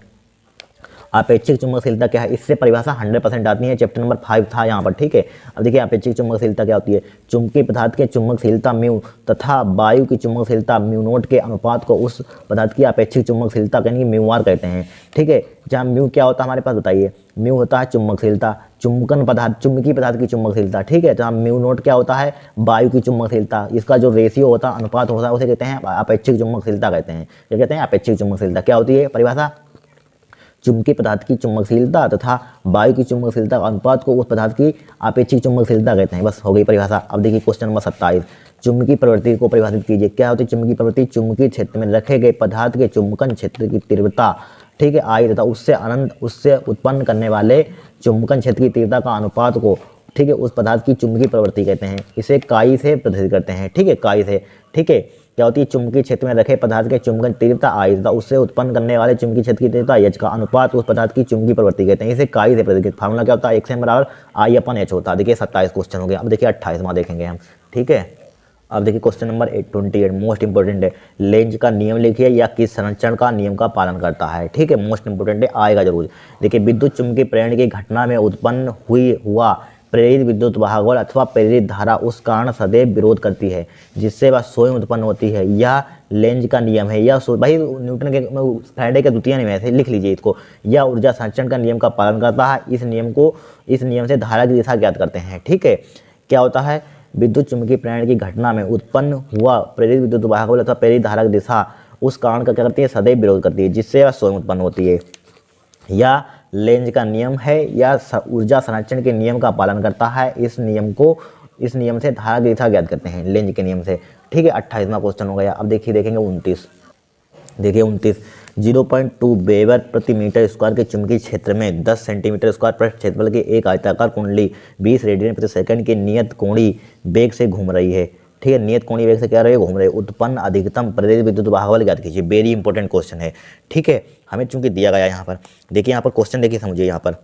आपेक्षिक चुंबकशीलता क्या है। इससे परिभाषा 100% आती है, चैप्टर नंबर 5 था यहाँ पर, ठीक है। अब देखिए आपेक्षिक चुंबकशीलता क्या होती है, चुंबकीय पदार्थ के चुंबकशीलता म्यू तथा वायु की चुंबकशीलता म्यू नोट के अनुपात को उस पदार्थ की आपेक्षिक चुंबकशीलता यानी कि म्यू आर कहते हैं, ठीक है। जहाँ म्यू क्या होता है हमारे पास, बताइए, म्यू होता है चुंबकशीलता, चुंबकीय पदार्थ की चुंबकशीलता, ठीक है। जहाँ म्यू नोट क्या होता है, वायु की चुंबकशीलता, इसका जो रेशियो होता है, अनुपात होता है, उसे कहते हैं आपेक्षिक चुंबकशीलता कहते हैं। ये कहते हैं आपेक्षिक चुंबकशीलता। क्या होती है परिभाषा, चुंबकीय पदार्थ की चुंबकशीलता तथा वायु की चुंबकशीलता का अनुपात को उस पदार्थ की आपेक्षिक चुंबकशीलता कहते हैं। बस हो गई परिभाषा। अब देखिए क्वेश्चन नंबर 27, चुंबकीय प्रवृत्ति को परिभाषित कीजिए। क्या होती है चुंबकीय प्रवृत्ति, चुंबकीय क्षेत्र में रखे गए पदार्थ के चुंबकन क्षेत्र की तीव्रता, ठीक है, आई तथा उससे उत्पन्न करने वाले चुंबकन क्षेत्र की तीव्रता का अनुपात को, ठीक है, उस पदार्थ की चुंबकीय प्रवृत्ति कहते हैं। इसे काई से प्रदर्शित करते हैं, ठीक है, काई से, ठीक है। क्या होती है, चुंबकीय क्षेत्र में रखे पदार्थ के चुंबकन तीव्रता आई तथा उससे उत्पन्न करने वाले चुंबकीय क्षेत्र की तीव्रता एच का अनुपात उस पदार्थ की चुंबकीय प्रवृत्ति कहते हैं। इसे काई से प्रदर्शित। फार्मूला क्या होता है, एक्स एम बराबर आई अपन एच होता है। देखिए 27 क्वेश्चन हो गया। अब देखिए 28वां देखेंगे हम, ठीक है। अब देखिए क्वेश्चन नंबर 28 मोस्ट इंपोर्टेंट है, लेंज का नियम लिखिए या किस संरक्षण का नियम का पालन करता है, ठीक है, मोस्ट इंपोर्टेंट है, आएगा जरूर। देखिए विद्युत चुंबकीय प्रेरण की घटना में उत्पन्न हुआ प्रेरित विद्युत वाहक बल अथवा प्रेरित धारा उस कारण सदैव विरोध करती है जिससे वह स्वयं उत्पन्न होती है। यह लेंज का नियम है, या भाई न्यूटन के फैराडे का द्वितीय नियम है, लिख लीजिए इसको। यह ऊर्जा संरक्षण का नियम का पालन करता है। इस नियम से धारा की दिशा ज्ञात करते हैं, ठीक है। क्या होता है, विद्युत चुम्बकीय प्रेरण की घटना में उत्पन्न हुआ प्रेरित विद्युत वाहक बल अथवा प्रेरित धारा की दिशा उस कारण का क्या करती है, सदैव विरोध करती है, जिससे वह स्वयं उत्पन्न होती है, या लेंज का नियम है, या ऊर्जा संरक्षण के नियम का पालन करता है। इस नियम से धारा की दिशा ज्ञात करते हैं, लेंज के नियम से। ठीक है, 28वां क्वेश्चन हो गया। अब देखेंगे 29। देखिए 29, 0.2 वेबर प्रति मीटर स्क्वायर के चुंबकीय क्षेत्र में 10 सेंटीमीटर स्क्वायर पृष्ठ क्षेत्रफल की एक आयताकार कुंडली 20 रेडियन प्रति सेकंड के नियत कोणीय वेग से घूम रही है। ठीक है, नियत कोणीय वेग से क्या रही है, घूम रही है। उत्पन्न अधिकतम प्रेरित विद्युत वाहक बल ज्ञात कीजिए। वेरी इंपॉर्टेंट क्वेश्चन है। ठीक है, हमें चूंकि दिया गया यहाँ पर, देखिए यहाँ पर क्वेश्चन देखिए, समझिए यहाँ पर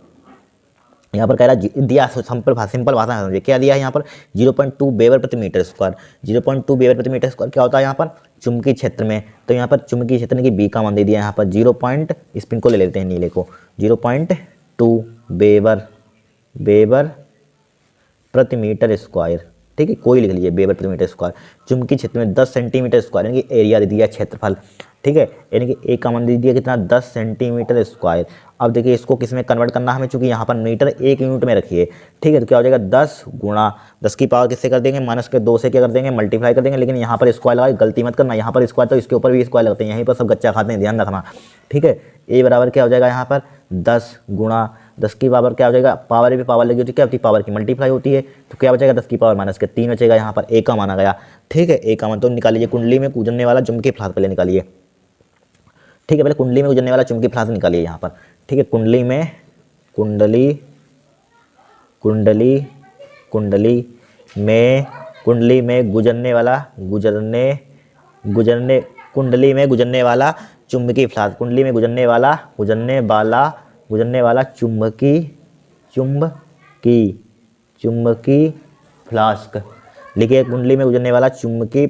कह रहा है दिया, सिंपल भाषा में समझिए क्या दिया है यहाँ पर, 0.2 वेबर प्रति मीटर स्क्वायर। 0.2 वेबर प्रति मीटर स्क्वायर क्या होता है यहाँ पर, चुंबकीय क्षेत्र में। तो यहाँ पर चुंबकीय क्षेत्र की बी का मान दे दिया यहाँ पर 0. स्पिन को ले लेते हैं, नीले को, 0.2 वेबर प्रति मीटर स्क्वायर। ठीक है, कोई लिख लीजिए, वेबर प्रति मीटर स्क्वायर। चुंबकीय क्षेत्र में 10 सेंटीमीटर स्क्वायर यानी कि एरिया दे दिया, क्षेत्रफल। ठीक है, यानी कि एक का मान दे दिया कितना, 10 सेंटीमीटर स्क्वायर। अब देखिए इसको किस में कन्वर्ट करना है हमें, चूंकि यहाँ पर मीटर एक यूनिट में रखिए। ठीक है, तो क्या हो जाएगा, 10 गुणा 10 की पावर किससे कर देंगे, -2 से क्या कर देंगे, मल्टीप्लाई कर देंगे। लेकिन यहाँ पर स्क्वायर लगा, गलती मत करना, यहाँ पर स्क्वायर तो इसके ऊपर भी स्क्वायर लगते हैं, यहीं पर सब गच्चा खाते हैं, ध्यान रखना। ठीक है, ए बराबर क्या हो जाएगा यहाँ पर, 10 गुणा 10 की पावर क्या हो जाएगा, पावर भी पावर लगी होती है, क्या होती है, पावर की मल्टीप्लाई होती है। तो क्या बचेगा, 10 की पावर -3 बचेगा। यहाँ पर ए का माना गया। ठीक है, ए का मान तो निकाल लीजिए, कुंडली में गुजरने वाला चुंबकीय फ्लक्स पहले निकालिए। ठीक है, पहले कुंडली में गुजरने वाला चुंबकीय फ्लक्स निकालिए यहाँ पर। ठीक है, कुंडली में गुजरने वाला चुंबकीय फ्लक्स, कुंडली में गुजरने वाला चुंबकीय फ्लास्क लिखिए, कुंडली में गुजरने वाला चुंबकीय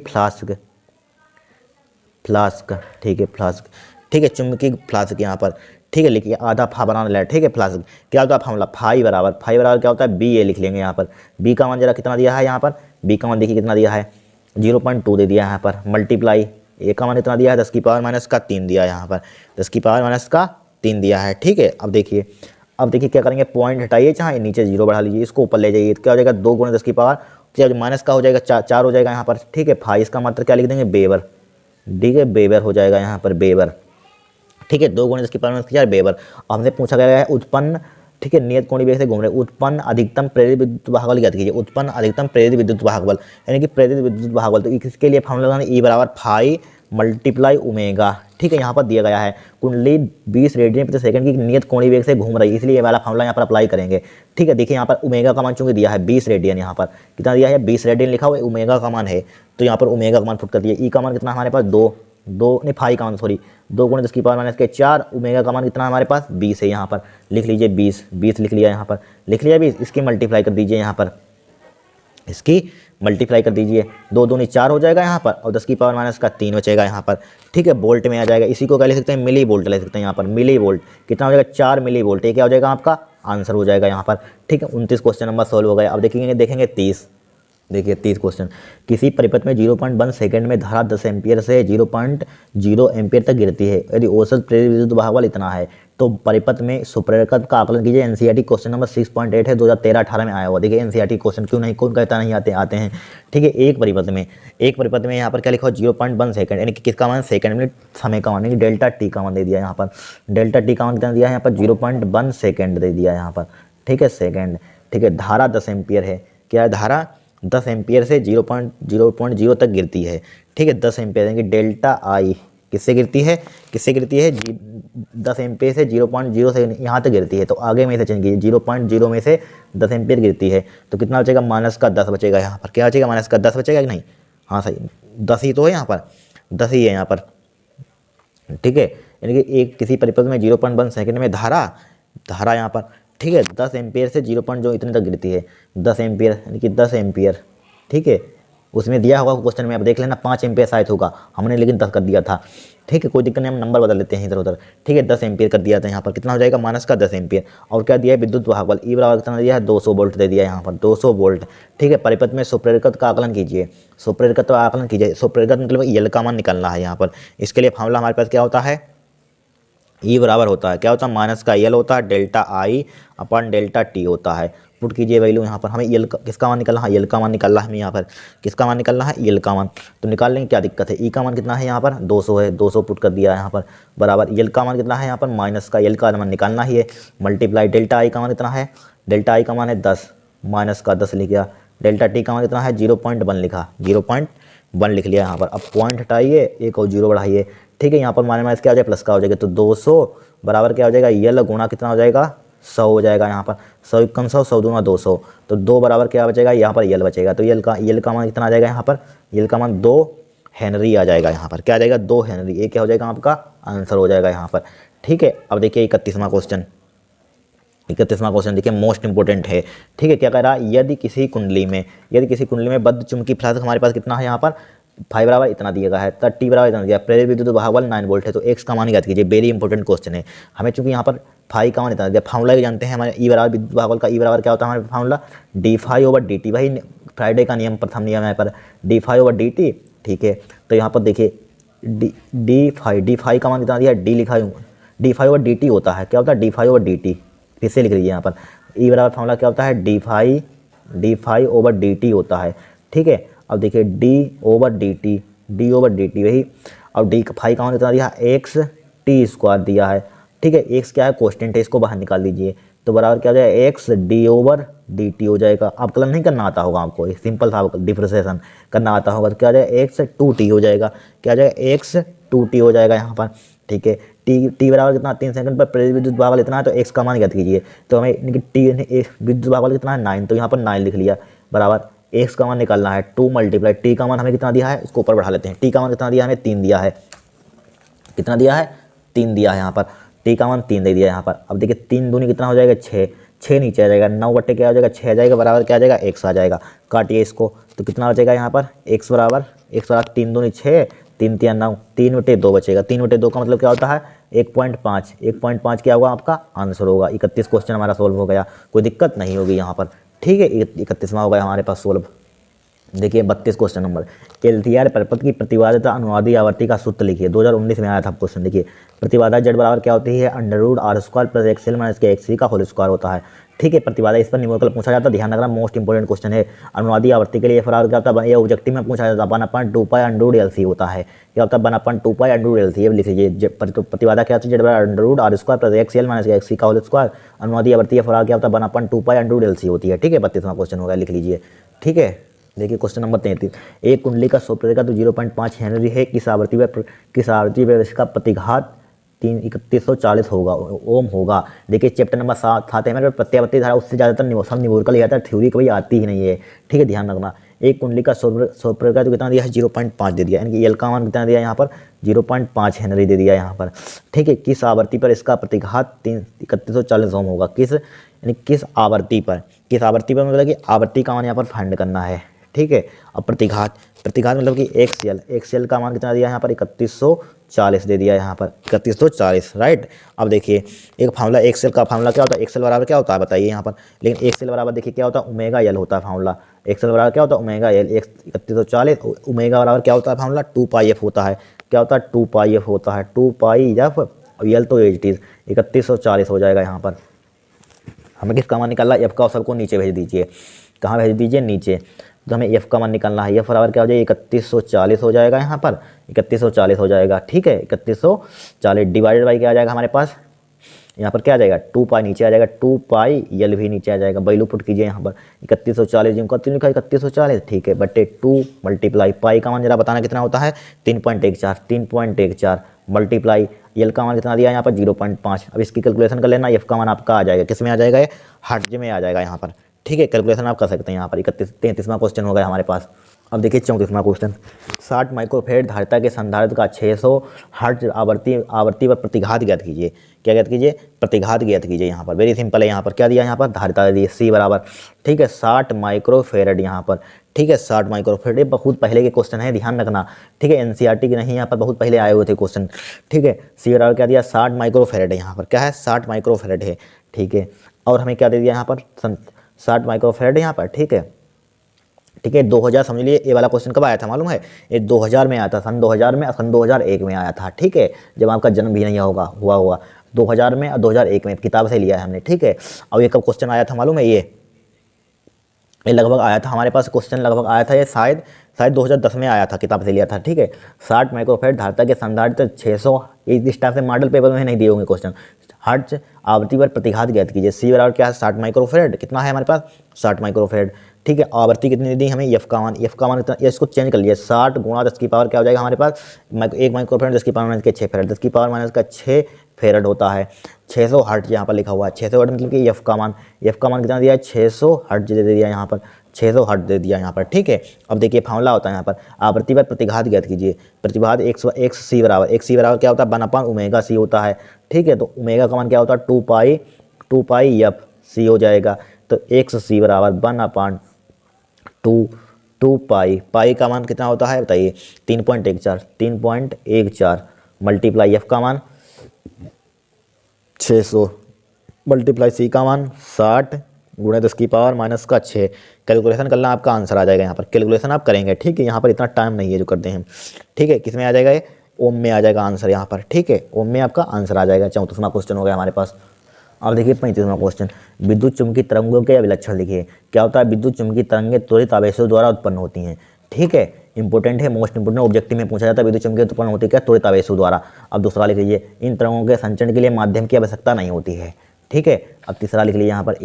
फ्लास्क। ठीक है, फ्लास्क। ठीक है, चुंबकीय फ्लास्क यहाँ पर। ठीक है, लिखिए, आधा फा बनाना ले। ठीक है, फ्लास्क क्या होता है, फॉर्मूला फाई बराबर क्या होता है, बी ए लिख लेंगे यहाँ पर। बी का मान जरा कितना दिया है यहाँ पर, बी का मान देखिए कितना दिया है, 0.2 दे दिया है यहाँ पर, मल्टीप्लाई ए का मान इतना दिया है, 10 की पावर -3 दिया है यहाँ पर, 10 की पावर -3 दिया है। ठीक है, अब देखिए क्या करेंगे, पॉइंट हटाइए, चाहे नीचे 0 बढ़ा लीजिए, इसको ऊपर ले जाइए, क्या हो जाएगा, 2 गुणा 10 की पावर, क्या माइनस का हो जाएगा, 4 हो जाएगा यहाँ पर। ठीक है, फाई इसका मात्र क्या लिख देंगे, वेबर। ठीक है, वेबर हो जाएगा यहाँ पर, वेबर। ठीक है, 2 गुणा 10 की पावर -4 वेबर। हमसे पूछा गया है उत्पन्न, ठीक है, नियत कोणीय वेग से घूम रहे, उत्पन्न अधिकतम प्रेरित विद्युत वाहक बल ज्ञात कीजिए। उत्पन्न अधिकतम प्रेरित विद्युत वाहक बल यानी कि प्रेरित विद्युत वाहक बल, तो इसके लिए फॉर्मूला लगाना, ई बराबर फाई मल्टीप्लाई ओमेगा। ठीक है, यहाँ पर दिया गया है कुंडली 20 रेडियन प्रति सेकंड की नियत कोणीय वेग से घूम रही है, इसलिए ये वाला फॉर्मूला यहाँ पर अप्लाई करेंगे। ठीक है, देखिए यहाँ पर ओमेगा का मान चूंकि दिया है 20 रेडियन, यहाँ पर कितना दिया है, 20 रेडियन लिखा हुआ है, ओमेगा का मान है, तो यहाँ पर ओमेगा का मान फुट कर दिया। ई का मान कितना हमारे पास, 2 नहीं, फाई का मान, सॉरी, 2 गुणा 10 की पावर -4, ओमेगा का मान कितना हमारे पास, 20 है। यहाँ पर लिख लीजिए 20 लिख लिया, यहाँ पर लिख लिया 20। इसकी मल्टीप्लाई कर दीजिए, यहाँ पर इसकी मल्टीप्लाई कर दीजिए, 2 दूनी 4 हो जाएगा यहाँ पर, और 10 की पावर -3 बचेगा यहाँ पर। ठीक है, वोल्ट में आ जाएगा, इसी को क्या ले सकते हैं, मिली वोल्ट ले सकते हैं यहाँ पर। मिली वोल्ट कितना हो जाएगा, 4 मिली वोल्ट, ये क्या हो जाएगा, आपका आंसर हो जाएगा यहाँ पर। ठीक है, 29 क्वेश्चन नंबर सॉल्व हो गया। अब देखेंगे 30। देखिए 30 क्वेश्चन, किसी परिपथ में 0.1 सेकंड में धारा 10 एम्पियर से 0.0 एम्पियर तक गिरती है, यदि औसत प्रेरित विद्युत वाहक बल इतना है, तो परिपथ में सुप्रेरकत्व का आकलन कीजिए। एनसीईआरटी क्वेश्चन नंबर 6.8 है, 2013-18 में आया हुआ। देखिए एनसीईआरटी क्वेश्चन क्यों नहीं, कौन कहता नहीं आते हैं। ठीक है, एक परिपथ में यहाँ पर क्या लिखा हो, 0.1 सेकंड यानी कि किसका मान, सेकंड में समय का मान, यानी डेल्टा टी का मान दे दिया यहाँ पर। डेल्टा टी का मान कितना दिया है यहाँ पर, 0.1 सेकंड दे दिया यहाँ पर। ठीक है, सेकंड। ठीक है, धारा 10 एम्पियर है, क्या है, धारा 10 एम्पियर से 0.0 तक गिरती है। ठीक है, 10 एम्पियर यानी कि डेल्टा आई किससे गिरती है, 10 एम्पियर से 0.0 से यहाँ तक गिरती है, तो आगे में से चेंज कीजिए, 0.0 में से 10 एम्पियर गिरती है, तो कितना बचेगा, -10 बचेगा यहाँ पर। क्या बचेगा, -10 बचेगा कि नहीं, हाँ सही, 10 ही तो है यहाँ पर, 10 ही है यहाँ पर। ठीक है, यानी कि एक किसी परिपथ में 0.1 सेकंड में धारा यहाँ पर, ठीक है, 10 एम्पियर से 0. इतने तक गिरती है, 10 एम्पियर यानी कि 10 एम्पियर। ठीक है, उसमें दिया होगा क्वेश्चन में, आप देख लेना, 5 एम्पियर शायद होगा, हमने लेकिन 10 कर दिया था। ठीक है, कोई दिक्कत नहीं, हम नंबर बदल लेते हैं इधर उधर। ठीक है, 10 एम्पियर कर दिया था यहाँ पर, कितना हो जाएगा, -10 एम्पियर। और क्या दिया है, विद्युत वाहक बल ई बराबर कितना दिया है, 200 वोल्ट दे दिया है यहाँ पर, 200 वोल्ट। ठीक है, परिपथ में सुप्रेरकत्व का आकलन कीजिए, सुप्रेरकत्व आकलन कीजिए। सुप्रेरकत्व मतलब यल का मान निकालना है यहाँ पर। इसके लिए फॉर्मूला हमारे पास क्या होता है, ई बराबर होता है, क्या होता है, माइनस का यल होता है, डेल्टा आई अपॉन डेल्टा टी होता है। पुट कीजिए वैल्यू यहाँ पर, हमें यल का किसका मान निकालना है, यल का मान निकालना है हमें यहाँ पर, किसका मान निकालना है, यल का मान। तो निकाल लेंगे, क्या दिक्कत है। ई का मान कितना है यहाँ पर 200 है, 200 पुट कर दिया यहाँ पर, बराबर यल का मान कितना है यहाँ पर माइनस का, यल का मान निकालना ही है, मल्टीप्लाई डेल्टा आई का मान कितना है, डेल्टा आई का मान है 10, माइनस का 10 लिख दिया, डेल्टा टी का मान कितना है 0.1 लिखा, 0.1 लिख लिया यहाँ पर। अब पॉइंट हटाइए, एक और जीरो बढ़ाइए, ठीक है। यहाँ पर माइनस क्या हो जाएगा, प्लस का हो जाएगा, तो 200 बराबर क्या हो जाएगा, यल गुणा कितना हो जाएगा 100 हो जाएगा यहाँ पर, 100 1 100, 100 दूना 200, तो 2 बराबर क्या बचेगा यहाँ पर यल बचेगा। तो यल का मान कितना आ जाएगा यहाँ पर, यल का मान 2 हेनरी आ जाएगा यहाँ पर, क्या आ जाएगा 2 हेनरी, ये क्या हो जाएगा आपका आंसर हो जाएगा यहाँ पर, ठीक है। अब देखिए 31वां क्वेश्चन, 31वां क्वेश्चन देखिए मोस्ट इंपोर्टेंट है, ठीक है। क्या कह रहा है, यदि किसी कुंडली में बद्ध चुंबकीय फ्लक्स हमारे पास कितना है यहाँ पर 5 बराबर इतना दिया गया है, तब टी बराबर इतना दिया, प्रेरित विद्युत भागबल 9 वोल्ट है, तो एक्स का मान याद कीजिए, वेरी इंपॉर्टेंट क्वेश्चन है। हमें चूंकि यहाँ पर फाई का मान इतना दिया, फार्मूला जानते हैं हमारे, ई बराबर विद्युत भागबल का ई बराबर क्या होता है हमारे formula, d phi over d t, भाई फ्राइडे का नियम, प्रथम नियम है पर d phi over d t, ठीक है। तो यहाँ पर देखिए डी फाई का मान कितना दिया, डी लिखा d phi over d t होता है, क्या होता है d phi over d t, फिर से लिख लीजिए यहाँ पर, ई बराबर फार्मूला क्या होता है d phi over d t होता है, ठीक है। अब देखिए डी ओवर डी टी वही, अब डी फाई का मान कितना दिया, एक्स टी स्क्वायर दिया है, ठीक है। एक्स क्या है कांस्टेंट है, इसको बाहर निकाल दीजिए, तो बराबर क्या हो जाएगा x D over d T हो जाएगा। अब कलर नहीं करना आता होगा आपको, सिंपल था डिफ्रेंशिएशन करना आता होगा, तो क्या हो जाएगा एक्स 2t हो जाएगा, क्या हो जाएगा एक्स 2t हो जाएगा यहाँ पर, ठीक है। टी बराबर कितना 3 सेकंड पर प्रेरित विद्युत भागबल इतना है, तो एक्स का मान ज्ञात कीजिए, तो हमें टी विद्युत भागबल कितना है 9, तो यहाँ पर 9 लिख लिया, बराबर एक्स का मान निकालना है 2 मल्टीप्लाई टी का मान हमें कितना दिया है, इसको ऊपर बढ़ा लेते हैं, टी का मान कितना दिया हमें 3 दिया है, कितना दिया है 3 दिया है यहाँ पर, टी का मान 3 दे दिया यहाँ पर। अब देखिए 3 दूनी कितना हो जाएगा 6, 6 नीचे आ जाएगा, 9 बट्टे क्या हो जाएगा 6 आ जाएगा, बराबर क्या आ जाएगा एक्स आ जाएगा, काटिए इसको, तो कितना बचेगा यहाँ पर एक्स बराबर 3 दूनी 6, 3 3 9, 3 बटे 2 बचेगा, 3 बटे 2 का मतलब क्या होता है 1.5, 1.5 क्या होगा आपका आंसर होगा। 31 क्वेश्चन हमारा सोल्व हो गया, कोई दिक्कत नहीं होगी यहाँ पर, ठीक है। 31वां हो गया हमारे पास सोल्व। देखिए 32 क्वेश्चन नंबर, एलटीआर परपथ की प्रतिबाधा अनुनादी आवृत्ति का सूत्र लिखिए, 2019 में आया था क्वेश्चन। देखिए प्रतिबाधा जेड बराबर क्या होती है, √r² प्लस एक्सएल माइनस के एक्स का होल स्क्वायर होता है, ठीक है। प्रतिबाधा इस पर न्यूमेरिकल पूछा जाता है, ध्यान रखना मोस्ट इंपोर्टेंट क्वेश्चन है। अनुनादी आवृत्ति के लिए फरार क्या होता है, ये ऑब्जेक्टिव में पूछा जाता है, 1/2 पाई √LC होता है, क्या होता है 1/2 पाई √LC, ये लिख लीजिए। प्रतिबाधा क्या होती है, जेड बराबर √r² प्लस एक्सएल माइनस के एक्स का होल स्क्वायर, अनुनादी आवृत्ति फरार क्या होता है 1/2 पाई √LC होती है, ठीक है। 32वां क्वेश्चन होगा, लिख लीजिए, ठीक है। देखिए क्वेश्चन नंबर 33, एक कुंडली का स्व प्रतिघात 0.5 हेनरी है, किस आवृत्ति पर इसका प्रतिघात 3140 होगा ओम होगा। देखिए चैप्टर नंबर 7 है मेरे प्रत्यावर्ती धारा, उससे ज़्यादातर सब न्यूमेरिकल आता है, थ्योरी कभी आती ही नहीं है, ठीक है, ध्यान रखना। एक कुंडली का स्व प्रतिघात कितना दिया है 0.5 दे दिया, यानी कि एल का मान कितना दिया यहाँ पर 0.5 हेनरी दे दिया यहाँ पर, ठीक है। किस आवृत्ति पर इसका प्रतिघात 3140 ओम होगा, यानी किस आवृत्ति पर मतलब कि आवृत्ति का मान यहाँ पर फाइंड करना है, ठीक है। अब प्रतिघात मतलब कि एक्सएल का मान कितना दिया यहाँ पर 3140 दे दिया यहाँ पर 3140, राइट। अब देखिए एक फार्मूला एक्सएल का फार्मूला क्या होता है, एक्सएल बराबर क्या होता है बताइए यहाँ पर, लेकिन एक्सएल बराबर देखिए क्या होता है ओमेगा एल होता है फार्मूला, एक्सएल बराबर क्या होता है ओमेगा एल, 3140 ओमेगा बराबर क्या होता है फार्मूला 2 पाई एफ होता है, क्या होता है 2 पाई एफ होता है, 2 पाई एफ, एल तो एच टी 3140 हो जाएगा यहाँ पर। हमें किसका मान निकालना है, एफ का, सबको नीचे भेज दीजिए, कहाँ भेज दीजिए नीचे, तो हमें एफ का मान निकालना है, एफ बराबर क्या हो जाएगा 3140 हो जाएगा यहाँ पर, 3140 हो जाएगा, ठीक है। 3140 डिवाइडेड बाई क्या आ जाएगा हमारे पास, यहाँ पर क्या आ जाएगा 2 पाई नीचे आ जाएगा, 2 पाई एल भी नीचे आ जाएगा, वैल्यू पुट कीजिए यहाँ पर 3140 जिनको लिखा 3140, ठीक है, बटे 2 मल्टीप्लाई पाई का मान जरा बताना कितना होता है 3.14 मल्टीप्लाई एल का मान कितना दिया यहाँ पर 0.5। अब इसकी कैलकुलेशन कर लेना, एफ का मान आपका आ जाएगा, किस में आ जाएगा ये हर्ट्ज में आ जाएगा यहाँ पर, ठीक है। कैलकुलेशन आप कर सकते हैं यहाँ पर। 33वां क्वेश्चन हो गया हमारे पास। अब देखिए 34वां क्वेश्चन, 60 माइक्रोफेरेड धारिता के संधारित्र का 600 हर्ट्ज आवृत्ति पर प्रतिघात ज्ञात कीजिए, क्या ज्ञात कीजिए प्रतिघात ज्ञात कीजिए। यहाँ पर वेरी सिंपल है, यहाँ पर क्या दिया यहाँ पर धारिता दी सी बराबर, ठीक है 60 माइक्रोफेरेड यहाँ पर, ठीक है 60 माइक्रोफेरेड, ये बहुत पहले के क्वेश्चन है, ध्यान रखना, ठीक है एनसीईआरटी के नहीं, यहाँ पर बहुत पहले आए हुए थे क्वेश्चन, ठीक है। सी बराबर क्या दिया 60 माइक्रोफेरेड है, यहाँ पर क्या है 60 माइक्रोफेरेड है, ठीक है। और हमें क्या दे दिया यहाँ पर 60 माइक्रोफेरेड यहाँ पर, ठीक है, ठीक है। 2000 समझ लिए, ये वाला क्वेश्चन कब आया था मालूम है, ये 2000 में आया था, सन 2000 में, सन 2001 में आया था, ठीक है, जब आपका जन्म भी नहीं हुआ 2000 में और 2001 में, किताब से लिया है हमने, ठीक है। अब ये कब क्वेश्चन आया था मालूम है, ये ये लगभग आया था हमारे पास क्वेश्चन, लगभग आया था ये शायद शायद 2010 में आया था, किताब से लिया था, ठीक है। 60 माइक्रोफैराड धारिता के संधारित्र 600, इस टाइप से मॉडल पेपर में नहीं दिए होंगे क्वेश्चन। हर्ट्ज आवृत्ति पर प्रतिघात ज्ञात कीजिए। सी बराबर क्या है 60 माइक्रोफैराड, कितना है हमारे पास 60 माइक्रोफैराड, ठीक है। आवृत्ति कितनी दी हमें, एफ का मान, एफ का मान कितना, इसको चेंज कर लिया 60 गुणा 10 की पावर क्या हो जाएगा हमारे पास 1 माइक्रोफैराड 10 की पावर माइनस के 6 फैराड, 10 की पावर माइनस का 6 फैराड होता है। 600 हर्ट्ज यहाँ पर लिखा हुआ है, 600 हर्ट्ज मतलब कि एफ का मान, एफ का मान कितना दिया है 600 हर्ट्ज दे दिया यहाँ पर, 600 हर्ट्ज दे दिया यहाँ पर, ठीक है। अब देखिए फार्मूला होता है यहाँ पर, आवृत्ति पर प्रतिघात ज्ञात कीजिए। प्रतिघात एक सी बराबर, एक सी बराबर क्या होता है 1/, ओमेगा सी होता है, ठीक है। तो ओमेगा का मान क्या होता है 2 पाई एफ सी हो जाएगा। तो एक्स सी बराबर 1/2 2 पाई का मान कितना होता है बताइए 3.14 मल्टीप्लाई एफ का मान 600 मल्टीप्लाई सी का मान 60 गुणे 10 की पावर माइनस का 6। कैलकुलेशन करना, आपका आंसर आ जाएगा यहाँ पर, कैलकुलेशन आप करेंगे, ठीक है। यहाँ पर इतना टाइम नहीं है जो करते हैं, ठीक है। किस में आ जाएगा ये, ओम में आ जाएगा आंसर यहाँ पर, ठीक है। ओम में आपका आंसर आ जाएगा। 34वां क्वेश्चन हो गया हमारे पास। अब देखिए 35वां क्वेश्चन, विद्युत चुम्बकीय तरंगों के अभिलक्षण लिखिए। क्या होता है, विद्युत चुम्बकीय तरंगें त्वरित आवेशों द्वारा उत्पन्न होती हैं, ठीक है। इंपॉर्टेंट है, मोस्ट इंपोर्टेंट, ऑब्जेक्टिव में पूछा जाता है विद्युत चुम्बकीय उत्पन्न होती है क्या, त्वरित आवेशों द्वारा। अब दूसरा लिख लीजिए, इन तरंगों के संचरण के लिए माध्यम की आवश्यकता नहीं होती है, ठीक है। अब तीसरा लिख लीजिए यहाँ पर,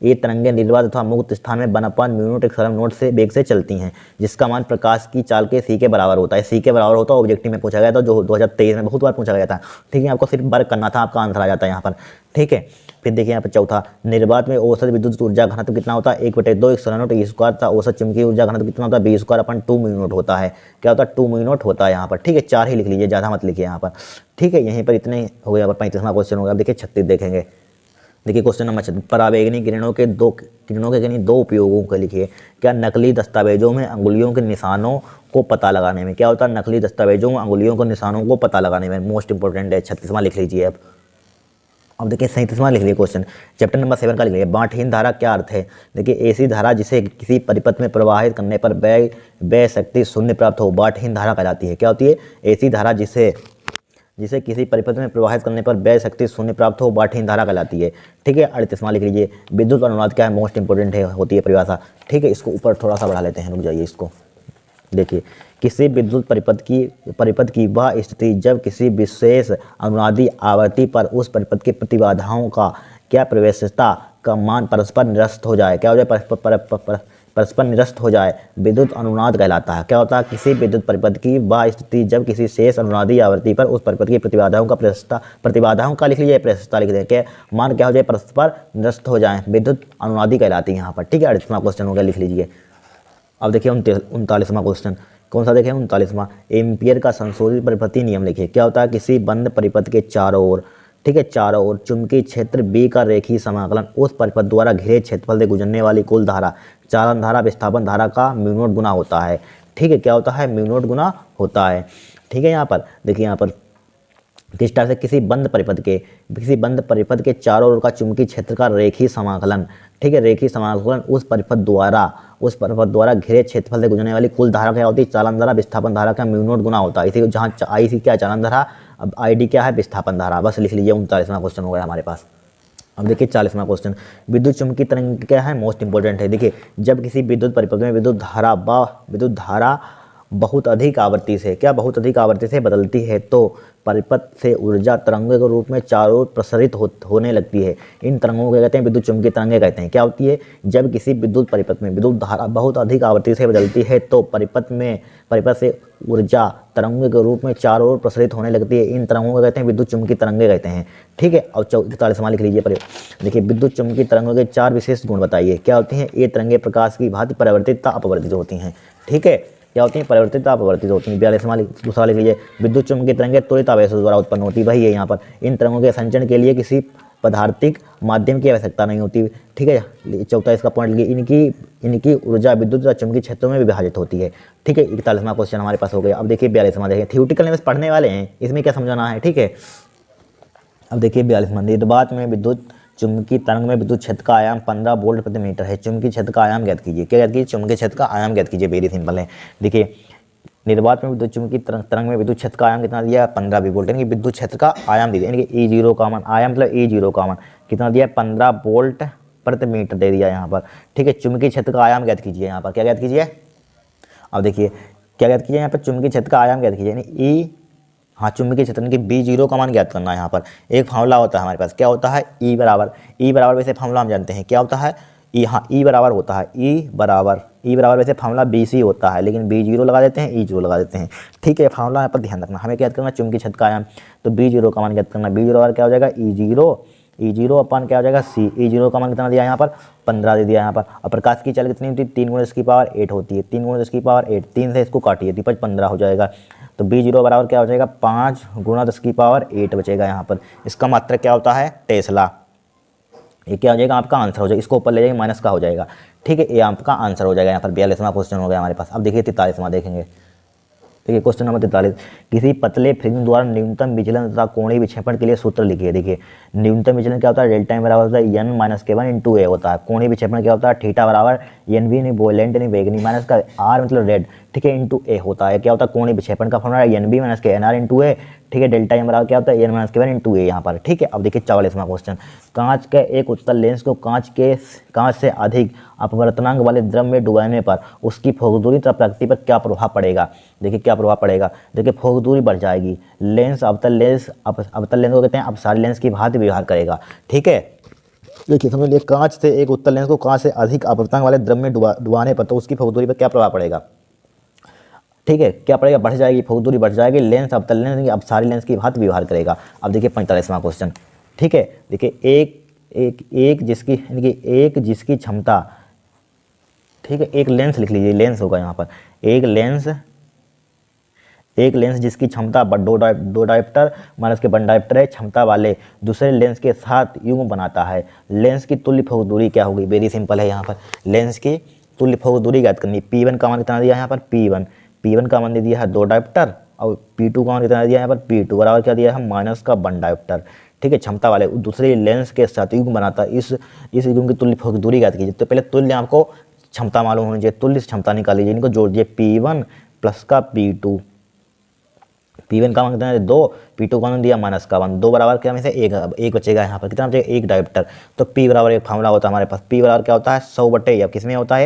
ये तरंगें निर्वात अथवा मुक्त स्थान में 1/μ0 एक सरल नोट से वेग से चलती हैं, जिसका मान प्रकाश की चाल के सी के बराबर होता है। सी के बराबर होता है, ऑब्जेक्टिव में पूछा गया था, जो 2023 में बहुत बार पूछा गया था, ठीक है। आपको सिर्फ वर्क करना था, आपका आंसर आ जाता है यहाँ पर, ठीक है। फिर देखिए यहाँ पर चौथा, निर्वात में औसत विद्युत ऊर्जा घनत्व कितना होता है 1/2 एक सरल नोट ई स्क्वायर था। औसत चुंबकीय ऊर्जा घनत्व कितना होता है b²/2μ0 होता है। क्या होता है 2μ0 होता है यहाँ पर, ठीक है। 4 ही लिख लीजिए, ज़्यादा मत लिखिए यहाँ पर, ठीक है। यहीं पर इतने हो गया। 35वां क्वेश्चन हो गया। अब देखिए 36 देखेंगे। देखिए क्वेश्चन नंबर 36, पराबैंगनी किरणों के दो उपयोगों के लिखिए। क्या नकली दस्तावेजों में अंगुलियों के निशानों को पता लगाने में, क्या होता है नकली दस्तावेजों में अंगुलियों के निशानों को पता लगाने में, मोस्ट इंपोर्टेंट है। 36वां लिख लीजिए। अब देखिए 37वां लिख लीजिए क्वेश्चन, चैप्टर नंबर 7 का लिख लीजिए। बांटहीन धारा क्या अर्थ है। देखिए ऐसी धारा जिसे किसी परिपथ में प्रवाहित करने पर व्यय शक्ति शून्य प्राप्त हो, बांटहीन धारा कहलाती है। क्या होती है, ऐसी धारा जिसे किसी परिपथ में प्रवाहित करने पर व्यय शक्ति शून्य प्राप्त हो, बांटहीन धारा कहलाती है, ठीक है। 38वां लिख लीजिए, विद्युत अनुनाद क्या है, मोस्ट इंपोर्टेंट है, होती है परिभाषा, ठीक है। इसको ऊपर थोड़ा सा बढ़ा लेते हैं, रुक जाइए इसको। देखिए किसी विद्युत परिपथ की वह स्थिति जब किसी विशेष अनुनादी आवृत्ति पर उस परिपथ के प्रतिबाधाओं का क्या प्रवेशता का मान परस्पर निरस्त हो जाए, क्या हो जाए परस्पर निरस्त हो जाए, विद्युत अनुनाद कहलाता है। क्या होता है, किसी विद्युत परिपथ की वह स्थिति जब किसी शेष अनुनादी आवृत्ति पर उस परिपथ की प्रतिबाधाओं का लिख लीजिए, प्रवेशता लिख दें, क्या मान क्या हो जाए परस्पर निरस्त हो जाए, विद्युत अनुनादी कहलाती है यहाँ पर, ठीक है। 38वां क्वेश्चन हो गया, लिख लीजिए। अब देखिए 39वां क्वेश्चन, कौन सा देखें 39वां, एम्पियर का संशोधित परिपथीय नियम लिखिए। क्या होता है, किसी बंद परिपथ के चारों ओर, ठीक है, चारों ओर चुंबकीय क्षेत्र B का रेखीय समाकलन उस परिपथ द्वारा घिरे क्षेत्रफल से गुजरने वाली कुल धारा चालन धारा विस्थापन धारा का μ0 गुना होता है, ठीक है। क्या होता है, μ0 गुना होता है, ठीक है। यहाँ पर देखिए, यहाँ पर किस टाइप से किसी बंद परिपथ के चारों ओर का चुंबकीय क्षेत्र का रेखीय समाकलन, ठीक है, रेखीय समाकलन उस परिपथ द्वारा घिरे क्षेत्रफल से गुजरने वाली कुल धारा क्या होती है, चालन धारा विस्थापन धारा का μ0 गुना होता है। इसी को जहाँ आई सी क्या चालन धारा, अब ID क्या है विस्थापन धारा, बस लिख लीजिए। 39वां क्वेश्चन हो गया हमारे पास। अब देखिए 40वां क्वेश्चन, विद्युत चुम्बकीय तरंग क्या है, मोस्ट इंपोर्टेंट है। देखिए जब किसी विद्युत परिपथ में विद्युत धारा बहुत अधिक आवृत्ति से बदलती है तो परिपथ से ऊर्जा तरंगों के रूप में चारों ओर प्रसारित होने लगती है। इन तरंगों को क्या कहते हैं, विद्युत चुम्बकीय तरंगें कहते हैं। क्या होती है, जब किसी विद्युत परिपथ में विद्युत धारा बहुत अधिक आवृत्ति से बदलती है तो परिपथ से ऊर्जा तरंगों के रूप में चारों ओर प्रसारित होने लगती है। इन तरंगों को कहते हैं विद्युत चुम्बकीय तरंगें कहते हैं, ठीक है। और 44वां लिख लीजिए। देखिए विद्युत चुम्बकीय तरंगों के 4 विशेष गुण बताइए। क्या होती हैं, ये तरंगें प्रकाश की भांति परिवर्तित अपवर्तित होती हैं, ठीक है। क्या होती हैं, परिवर्तित अपवर्तित होती हैं। 42वां दूसरा लिख लीजिए, विद्युत चुम्बकीय तरंगें त्वरित आवेशों द्वारा उत्पन्न होती है, वही है यहाँ पर। इन तरंगों के संचरण के लिए किसी पदार्थिक माध्यम की आवश्यकता नहीं होती, ठीक है। चौथा इसका पॉइंट लिखिए, इनकी ऊर्जा विद्युत या चुम्बकीय क्षेत्रों में विभाजित होती है, ठीक है। 41वां क्वेश्चन हमारे पास हो गया। अब देखिए 42वां, देखिए थ्योरेटिकल में पढ़ने वाले हैं, इसमें क्या समझाना है, ठीक है। अब देखिए 42वां, निर्वात में विद्युत चुम्बकीय तरंग में विद्युत क्षेत्र का आयाम 15 वोल्ट प्रति मीटर है। चुम्बकीय क्षेत्र का आयाम ज्ञात कीजिए। क्या ज्ञात कीजिए, चुम्बकीय क्षेत्र का आयाम ज्ञात कीजिए, वेरी सिंपल है। देखिए निर्वात में विद्युत चुम्बकीय तरंग में विद्युत क्षेत्र का आयाम कितना दिया, 15 वोल्ट, यानी कि विद्युत क्षेत्र का आयाम दिया, यानी कि E0 का मान, आयाम मतलब E0 का मान कितना दिया, 15 वोल्ट प्रति मीटर दे दिया यहाँ पर। ठीक है, चुंबकीय क्षेत्र का आयाम ज्ञात कीजिए। यहाँ पर क्या ज्ञात कीजिए, अब देखिए क्या ज्ञात कीजिए, यहाँ पर चुंबकीय क्षेत्र का आयाम ज्ञात कीजिए, यानी ई, हाँ चुंबकीय क्षेत्र की B0 का मान ज्ञात करना है। यहाँ पर एक फार्मूला होता है हमारे पास, क्या होता है, ई बराबर वैसे फार्मूला हम जानते हैं क्या होता है, ई, हाँ ई बराबर होता है, ई बराबर वैसे फार्मूला BC होता है, लेकिन B0 लगा देते हैं, E0 लगा देते हैं। ठीक है, फार्मूला यहाँ पर ध्यान रखना, हमें क्या याद करना, चुंबकीय क्षेत्र का आयाम, तो B0 का मान ज्ञात करना, B0 बराबर क्या हो जाएगा, E0 अपन क्या हो जाएगा C, E0 का मान कितना दिया यहाँ पर 15 दे दिया यहाँ पर। अब प्रकाश की चाल कितनी होती है, 3 × 10⁸ होती है, 3 × 10⁸, 3 से इसको काटिए, 15 हो जाएगा। तो B0 बराबर क्या हो जाएगा, 5 × 10⁸ बचेगा यहाँ पर। इसका मात्रक क्या होता है, टेस्ला। ये क्या हो जाएगा, आपका आंसर हो जाएगा, इसको ऊपर ले जाएंगे माइनस का हो जाएगा। ठीक है, ये आपका आंसर हो जाएगा यहाँ पर। 42वां क्वेश्चन हो गया हमारे पास। अब देखिए 43वां देखेंगे। देखिए क्वेश्चन नंबर 43, किसी पतले प्रिज्म द्वारा न्यूनतम विचलन तथा कोणीय विक्षेपण के लिए सूत्र लिखिए। देखिए न्यूनतम विचलन क्या होता है, डेल्टा m बराबर होता है n - k1 × a होता है। कोणीय विक्षेपण क्या होता है, थीटा बराबर NV नहीं वोलेंट नहीं बैगनी माइनस का r मतलब रेड, ठीक है, इंटू a होता है। क्या होता है, कोणीय विक्षेपण का formula NB - k NR × a। ठीक है, डेल्टा m बराबर क्या होता है n - k1 × a यहाँ पर। ठीक है, अब देखिए 44वां क्वेश्चन, कांच के एक उत्तल लेंस को कांच से अधिक अपवर्तनांक वाले द्रव में डुबाने पर उसकी फोकस दूरी तथा प्रकृति पर क्या प्रभाव पड़ेगा। देखिए क्या प्रभाव पड़ेगा, देखिए फोकस दूरी बढ़ जाएगी, लेंस अवतल लेंस को कहते हैं अपसारी लेंस की भांति व्यवहार करेगा। ठीक है, देखिए समझ लिए, कांच से एक उत्तल लेंस को कांच से अधिक अपवर्तनांक वाले द्रव में डुबाने पर तो उसकी फोकस दूरी पर क्या प्रभाव पड़ेगा। ठीक है, क्या पड़ेगा, बढ़ जाएगी, फोकस दूरी बढ़ जाएगी, लेंस अवतल लेंस अपसारी लेंस की भांति व्यवहार करेगा। अब देखिए 45वां क्वेश्चन। ठीक है, देखिए एक जिसकी क्षमता, ठीक है, एक लेंस लिख लीजिए, लेंस होगा यहाँ पर, एक लेंस जिसकी क्षमता दो डायोप्टर माइनस के 1 डायोप्टर है, क्षमता वाले दूसरे लेंस के साथ युग्म बनाता है। लेंस की तुल्य फोकस दूरी क्या होगी, वेरी सिंपल है, यहाँ पर लेंस की तुल्य फोकस दूरी ज्ञात करनी। P1 का मान कितना दिया यहाँ पर, P1 का मान दे दिया है 2 डायोप्टर, और P2 का मान कितना दिया है यहाँ पर, P2 बराबर क्या दिया है, -1 डायोप्टर। ठीक है, क्षमता वाले दूसरे लेंस के साथ युग्म बनाता है, इस युग्म की तुल्य फोकस दूरी ज्ञात कीजिए। तो पहले तुल्य आपको क्षमता मालूम होनी चाहिए, तुल्य क्षमता निकाल लीजिए, इनको जोड़ दीजिए, P1 प्लस का P2, P1 का मान कितना है 2, P2 का मान दिया -1, 2 बराबर क्या में से एक बचेगा यहाँ पर, कितना बचेगा, 1 डायोप्टर। तो P बराबर एक फार्मूला होता है हमारे पास, P बराबर क्या होता है 100/, अब किस में होता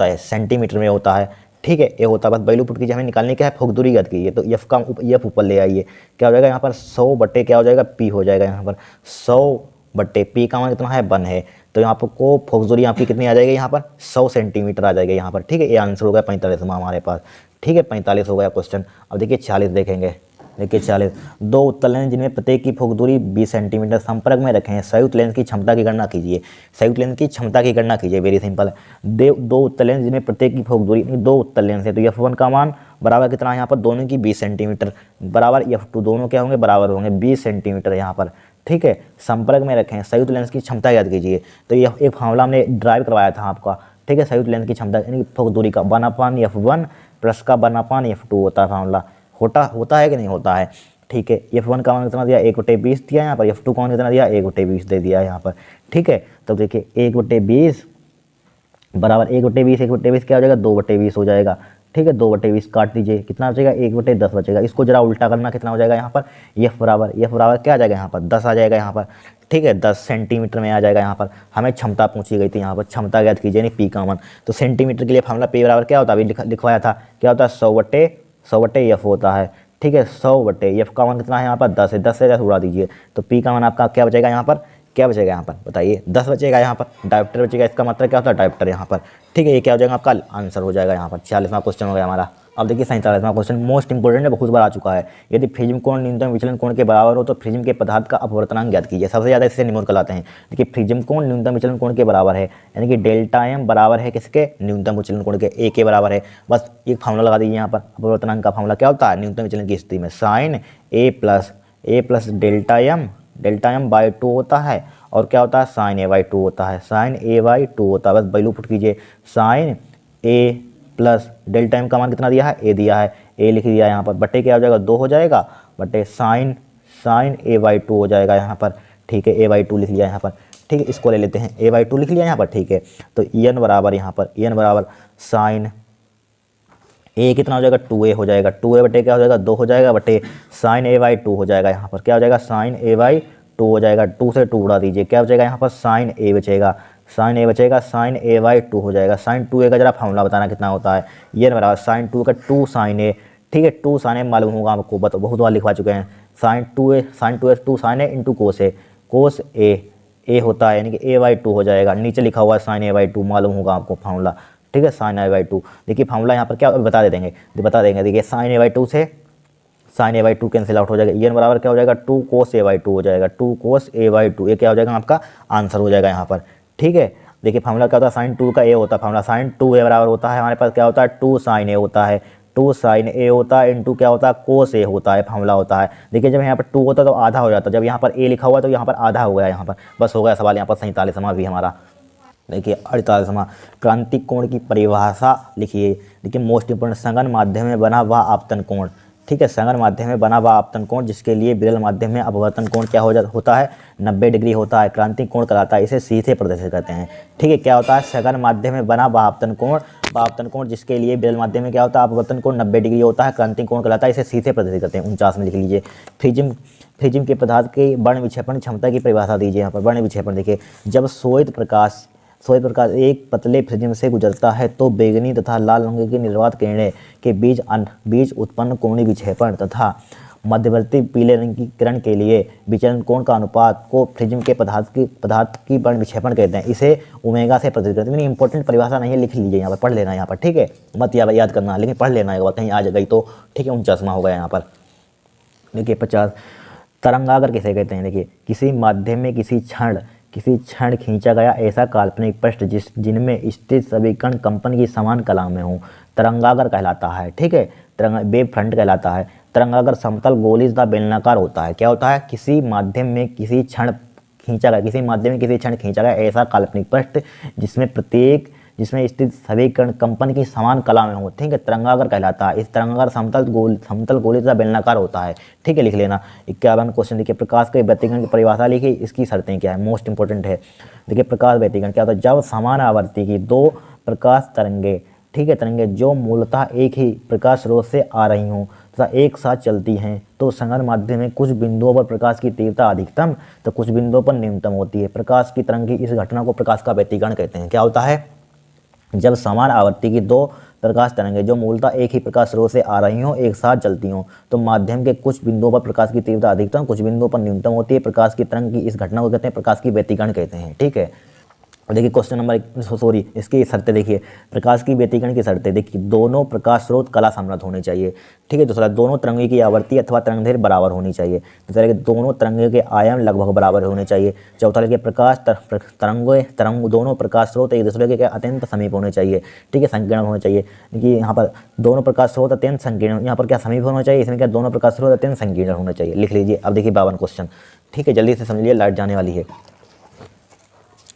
है सेंटीमीटर में होता है। ठीक है, ये होता है, बस वैल्यू पुट कीजिए, हमें निकालने क्या है, फोकस दूरी ज्ञात कीजिए। तो F ऊपर ले आइए, क्या हो जाएगा यहाँ पर 100/, क्या हो जाएगा, P हो जाएगा यहाँ पर 100/, P का मान कितना है 1 है, तो यहाँ आपको फोकस दूरी आपकी कितनी आ जाएगी, यहाँ पर 100 सेंटीमीटर आ जाएगा यहाँ पर। ठीक है, ये आंसर हो गया 45वां हमारे पास। ठीक है, 45 हो गया क्वेश्चन। अब देखिए 46 देखेंगे। देखिए 46, दो उत्तल लेंस जिनमें प्रत्येक की फोकस दूरी 20 सेंटीमीटर संपर्क में रखें, संयुक्त लेंस की क्षमता की गणना कीजिए। संयुक्त लेंस की क्षमता की गणना कीजिए, वेरी सिंपल है। दो उत्तल लेंस जिनमें प्रत्येक की फोकस दूरी, दो उत्तल लेंस है, तो F1 का मान बराबर कितना है यहाँ पर, दोनों की 20 सेंटीमीटर बराबर F2, दोनों क्या होंगे, बराबर होंगे 20 सेंटीमीटर यहाँ पर। ठीक है, संपर्क में रखें, संयुक्त लेंस की क्षमता याद कीजिए। तो यह एक फार्मूला हमने ड्राइव करवाया था आपका। ठीक है, संयुक्त लेंस की क्षमता यानी फोकस दूरी का 1/F1 प्लस का 1/F2 होता है फार्मूला, होता है कि नहीं होता है। ठीक है, F1 का मान कितना दिया 1/20 दिया यहाँ पर, F2 का मान कितना दिया 1/20 दे दिया यहाँ पर। ठीक है, तो देखिए 1/20 बराबर 1/20 क्या हो जाएगा, 2/20 हो जाएगा। ठीक है, 2/20 काट दीजिए, कितना बचेगा 1/10 बचेगा। इसको जरा उल्टा करना, कितना हो जाएगा यहाँ पर, F बराबर क्या आ जाएगा यहाँ पर 10 आ जाएगा यहाँ पर। ठीक है, 10 सेंटीमीटर में आ जाएगा यहाँ पर। हमें क्षमता पूछी गई थी यहाँ पर, क्षमता ज्ञात कीजिए नहीं P का मान, तो सेंटीमीटर के लिए फार्मूला P बराबर क्या होता है, अभी लिखवाया था, क्या होता है 100/F होता है। ठीक है, 100/F का मान कितना है यहाँ पर 10 है, 10 से 10 उड़ा दीजिए, तो P का मान आपका क्या बचेगा यहाँ पर, क्या बचेगा यहाँ पर बताइए, 10 बचेगा यहाँ पर, डायोप्टर बचेगा, इसका मतलब क्या होता है डायोप्टर यहाँ पर। ठीक है, ये क्या हो जाएगा आपका आंसर हो जाएगा यहाँ पर। 46वां क्वेश्चन हो गया हमारा। अब देखिए 47वां क्वेश्चन मोस्ट इंपोर्टेंट है, बहुत बार आ चुका है। यदि प्रिज्म कोण न्यूनतम विचलन कोण के बराबर हो तो प्रिज्म के पदार्थ का अपवर्तनांक ज्ञात कीजिए। सबसे ज़्यादा इससे निम्न लाते हैं। देखिए प्रिज्म कोण न्यूनतम विचलन कोण के बराबर है, यानी कि डेल्टा m बराबर है किसके, न्यूनतम विचलन कोण के, a के बराबर है। बस एक फार्मूला लगा दीजिए यहाँ पर, अपवर्तनांक का फार्मूला क्या होता है न्यूनतम विचलन की स्थिति में, sine a plus delta m by 2 होता है, और क्या होता है साइन a बाई 2 होता है, साइन a बाई 2 होता है। बस वैल्यू पुट कीजिए, sine a plus delta m का मान कितना दिया है, a दिया है, a लिख दिया यहाँ पर, बटे क्या हो जाएगा 2 हो जाएगा, बटे साइन a बाई 2 हो जाएगा यहाँ पर। ठीक है, a बाई 2 लिख लिया यहाँ पर। ठीक है, इसको ले लेते हैं, a बाई 2 लिख लिया यहाँ पर। ठीक है, तो n बराबर यहाँ पर, n बराबर साइन a कितना हो जाएगा 2a हो जाएगा, 2a बटे क्या हो जाएगा 2 हो जाएगा, बटे साइन a बाई 2 हो जाएगा यहाँ पर, क्या हो जाएगा साइन a बाई 2 हो जाएगा, 2 से 2 उड़ा दीजिए, क्या बचेगा यहाँ पर साइन a बचेगा। साइन ए बचेगा, साइन ए बाई टू हो जाएगा। साइन टू ए का जरा फॉर्मूला बताना कितना होता है, ये बराबर साइन टू का टू साइन ए, ठीक है, टू साइन ए मालूम होगा आपको, बहुत बार लिखवा चुके हैं। Sine two A two sine A into cos A, cos A होता है यानी कि ए बाई टू हो जाएगा। नीचे लिखा हुआ है साइन ए बाई टू, मालूम होगा आपको फार्मूला, ठीक है, साइन ए बाई टू। देखिए फार्मूला यहाँ पर क्या बता देंगे, देखिए साइन ए बाई टू से sine a by two cancel out हो जाएगा, ये बराबर क्या हो जाएगा, two cos a by two हो जाएगा, two cos a by two, ये क्या हो जाएगा आपका आंसर हो जाएगा यहाँ पर, ठीक है। देखिए फार्मूला क्या होता है, साइन टू का ए होता है फार्मूला, साइन टू ए बराबर होता है हमारे पास क्या होता है, टू साइन ए होता है, टू साइन ए होता है इंटू क्या होता है, कोस ए होता है, फार्मूला होता है। देखिए जब यहाँ पर टू होता है तो आधा हो जाता है, जब यहाँ पर ए लिखा हुआ है तो यहाँ पर आधा हो गया, यहाँ पर बस हो गया सवाल यहाँ पर 47वां भी हमारा। देखिए 48वां, क्रांतिक कोण की परिभाषा लिखिए। देखिए मोस्ट इंपोर्टेंट, सघन माध्यम में बना हुआ आपतन कोण, ठीक है, सघन माध्यम में बना हुआ आपतन कोण जिसके लिए विरल माध्यम में अपवर्तन कोण क्या होता है, 90 डिग्री होता है, क्रांतिक कोण कहलाता है, इसे सीधे प्रदर्शित करते हैं, ठीक है। क्या होता है, सघन माध्यम में बना हुआ आपतन कोण जिसके लिए विरल माध्यम में क्या होता है, अपवर्तन कोण 90 डिग्री होता है, क्रांतिक कोण कहलाता है, इसे सीधे प्रदर्शित करते हैं। 49 में लिख लीजिए, फ्रिजिम के पदार्थ के वर्ण विक्षेपण क्षमता की परिभाषा दीजिए। यहाँ पर वर्ण विक्षेपण देखिए, जब श्वेत प्रकाश एक पतले प्रिज्म से गुजरता है तो बैंगनी तथा लाल रंग की निर्वात किरणें के बीच उत्पन्न कोणीय विक्षेपण तथा मध्यवर्ती पीले रंग की किरण के लिए विचलन कोण का अनुपात को प्रिज्म के पदार्थ की वर्ण विक्षेपण कहते हैं, इसे ओमेगा से प्रदर्शित करते हैं। इंपॉर्टेंट परिभाषा नहीं है, लिख लीजिए यहाँ पर, पढ़ लेना यहाँ पर, ठीक है, मत याद करना लेकिन पढ़ लेना एक बार कहीं आ गई तो, ठीक है। 49वां हो गया यहाँ पर। देखिए 50, तरंगागर किसे कहते हैं, देखिए किसी माध्यम में किसी क्षण खींचा गया ऐसा काल्पनिक पृष्ठ जिनमें स्थित सभी कण कंपन की समान कला में हों, तरंगागर कहलाता है, ठीक है, वेव फ्रंट कहलाता है। तरंगागर समतल गोलीय तथा बेलनाकार होता है। क्या होता है, किसी माध्यम में किसी क्षण खींचा गया ऐसा काल्पनिक पृष्ठ जिसमें स्थित सभी कण कंपन की समान कला में हो, ठीक है, तरंगागर कहलाता है। इस तरंगागर समतल गोलीय तथा बेलनाकार होता है, ठीक है, लिख लेना। 51 क्वेश्चन देखिए, प्रकाश के व्यतिकरण की परिभाषा लिखिए, इसकी शर्तें क्या है, मोस्ट इंपोर्टेंट है। देखिए प्रकाश व्यतिकरण क्या होता है, जब समान आवृत्ति की दो प्रकाश तरंगे, ठीक है, तरंगे जो मूलतः एक ही प्रकाश स्रोत से आ रही हों तथा एक साथ चलती हैं तो सघन माध्यम में कुछ बिंदुओं पर प्रकाश की तीव्रता अधिकतम तो कुछ बिंदुओं पर न्यूनतम होती है। प्रकाश की तरंग की इस घटना को प्रकाश का व्यतिकरण कहते हैं। क्या होता है, जब समान आवृत्ति की दो प्रकाश तरंगें जो मूलतः एक ही प्रकाश स्रोत से आ रही हों एक साथ चलती हों तो माध्यम के कुछ बिंदुओं पर प्रकाश की तीव्रता अधिकतम कुछ बिंदुओं पर न्यूनतम होती है। प्रकाश की तरंग की इस घटना को कहते हैं प्रकाश की व्यतिकरण कहते हैं, ठीक है। देखिए क्वेश्चन नंबर इसकी शर्तें देखिए, प्रकाश की व्यतिकरण की शर्तें देखिए, दोनों प्रकाश स्रोत कला सम्मत होने चाहिए, ठीक है। दूसरा, दोनों तरंगे की आवृत्ति अथवा तरंगदैर्घ्य बराबर होनी चाहिए। तीसरा, दोनों तरंगे के आयाम लगभग बराबर होने चाहिए। चौथा, देखिए प्रकाश तरंग दोनों प्रकाश स्रोत एक दूसरे के अत्यंत समीप होने चाहिए, ठीक है, संकीर्ण होने चाहिए। देखिए यहाँ पर दोनों प्रकाश स्रोत अत्यंत संकीर्ण, यहाँ पर क्या समीप होना चाहिए, इसमें क्या दोनों प्रकाश स्रोत अत्यंत संकीर्ण होना चाहिए, लिख लीजिए। अब देखिए 52 क्वेश्चन, ठीक है, जल्दी से समझ लीजिए, लाइट जाने वाली है।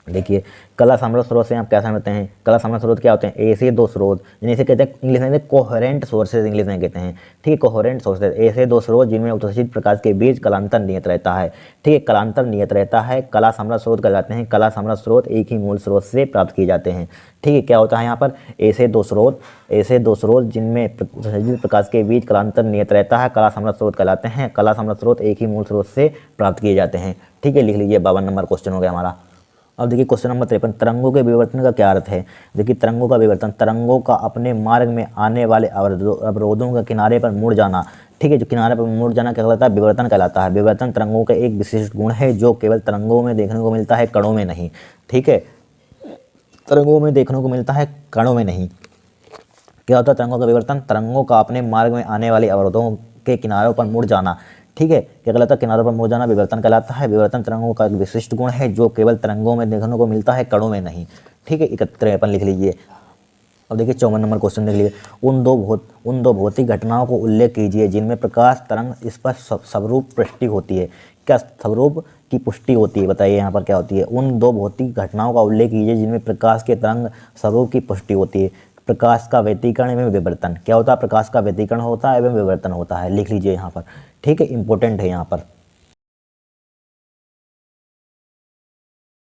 देखिए कला सम्मत स्रोत से आप क्या समझते हैं, कला सम्मत स्रोत क्या होते हैं, ऐसे दो स्रोत जिन्हें कहते हैं इंग्लिश में कोहेरेंट सोर्सेज इंग्लिश में कहते हैं, ठीक है, कोहेरेंट सोर्सेज, ऐसे दो स्रोत जिनमें उत्सर्जित प्रकाश के बीच कलांतर नियत रहता है, ठीक है, कलांतर नियत रहता है, कला सम्मत स्रोत कहलाते हैं। कला सम्मत स्रोत एक ही मूल स्रोत से प्राप्त किए जाते हैं, ठीक है। क्या होता है यहाँ पर, ऐसे दो स्रोत जिनमें उत्सर्जित प्रकाश के बीच कलांतर नियत रहता है कला सम्मत स्रोत कहलाते हैं। कला सम्मत स्रोत एक ही मूल स्रोत से प्राप्त किए जाते हैं, ठीक है, लिख लीजिए। 52 नंबर क्वेश्चन हो गया हमारा। अब देखिए क्वेश्चन नंबर 53, तरंगों के विवर्तन का क्या अर्थ है। देखिए तरंगों का विवर्तन, तरंगों का अपने मार्ग में आने वाले अवरोधों का किनारे पर मुड़ जाना, ठीक है, जो किनारे पर मुड़ जाना क्या कहलाता है, विवर्तन कहलाता है। विवर्तन तरंगों का एक विशिष्ट गुण है जो केवल तरंगों में देखने को मिलता है, कणों में नहीं, ठीक है, तरंगों में देखने को मिलता है, कणों में नहीं। क्या होता है तरंगों का विवर्तन, तरंगों का अपने मार्ग में आने वाले अवरोधों के किनारों पर मुड़ जाना, ठीक है, क्या कहलाता है, किनारों पर मुड़ जाना विवर्तन कहलाता है। विवर्तन तरंगों का एक विशिष्ट गुण है जो केवल तरंगों में देखने को मिलता है, कणों में नहीं, ठीक है। 53 लिख लीजिए। अब देखिए 54 नंबर क्वेश्चन देख लीजिए, उन दो भौतिक घटनाओं को उल्लेख कीजिए जिनमें प्रकाश तरंग स्पष्ट स्वरूप पुष्टि होती है। क्या स्वरूप की पुष्टि होती है, बताइए यहाँ पर क्या होती है। उन दो भौतिक घटनाओं का उल्लेख कीजिए जिनमें प्रकाश के तरंग स्वरूप की पुष्टि होती है। प्रकाश का व्यतिकरण एवं विवर्तन, क्या होता है, प्रकाश का व्यतिकरण होता है एवं विवर्तन होता है, लिख लीजिए यहाँ पर, ठीक है, इंपॉर्टेंट है यहाँ पर।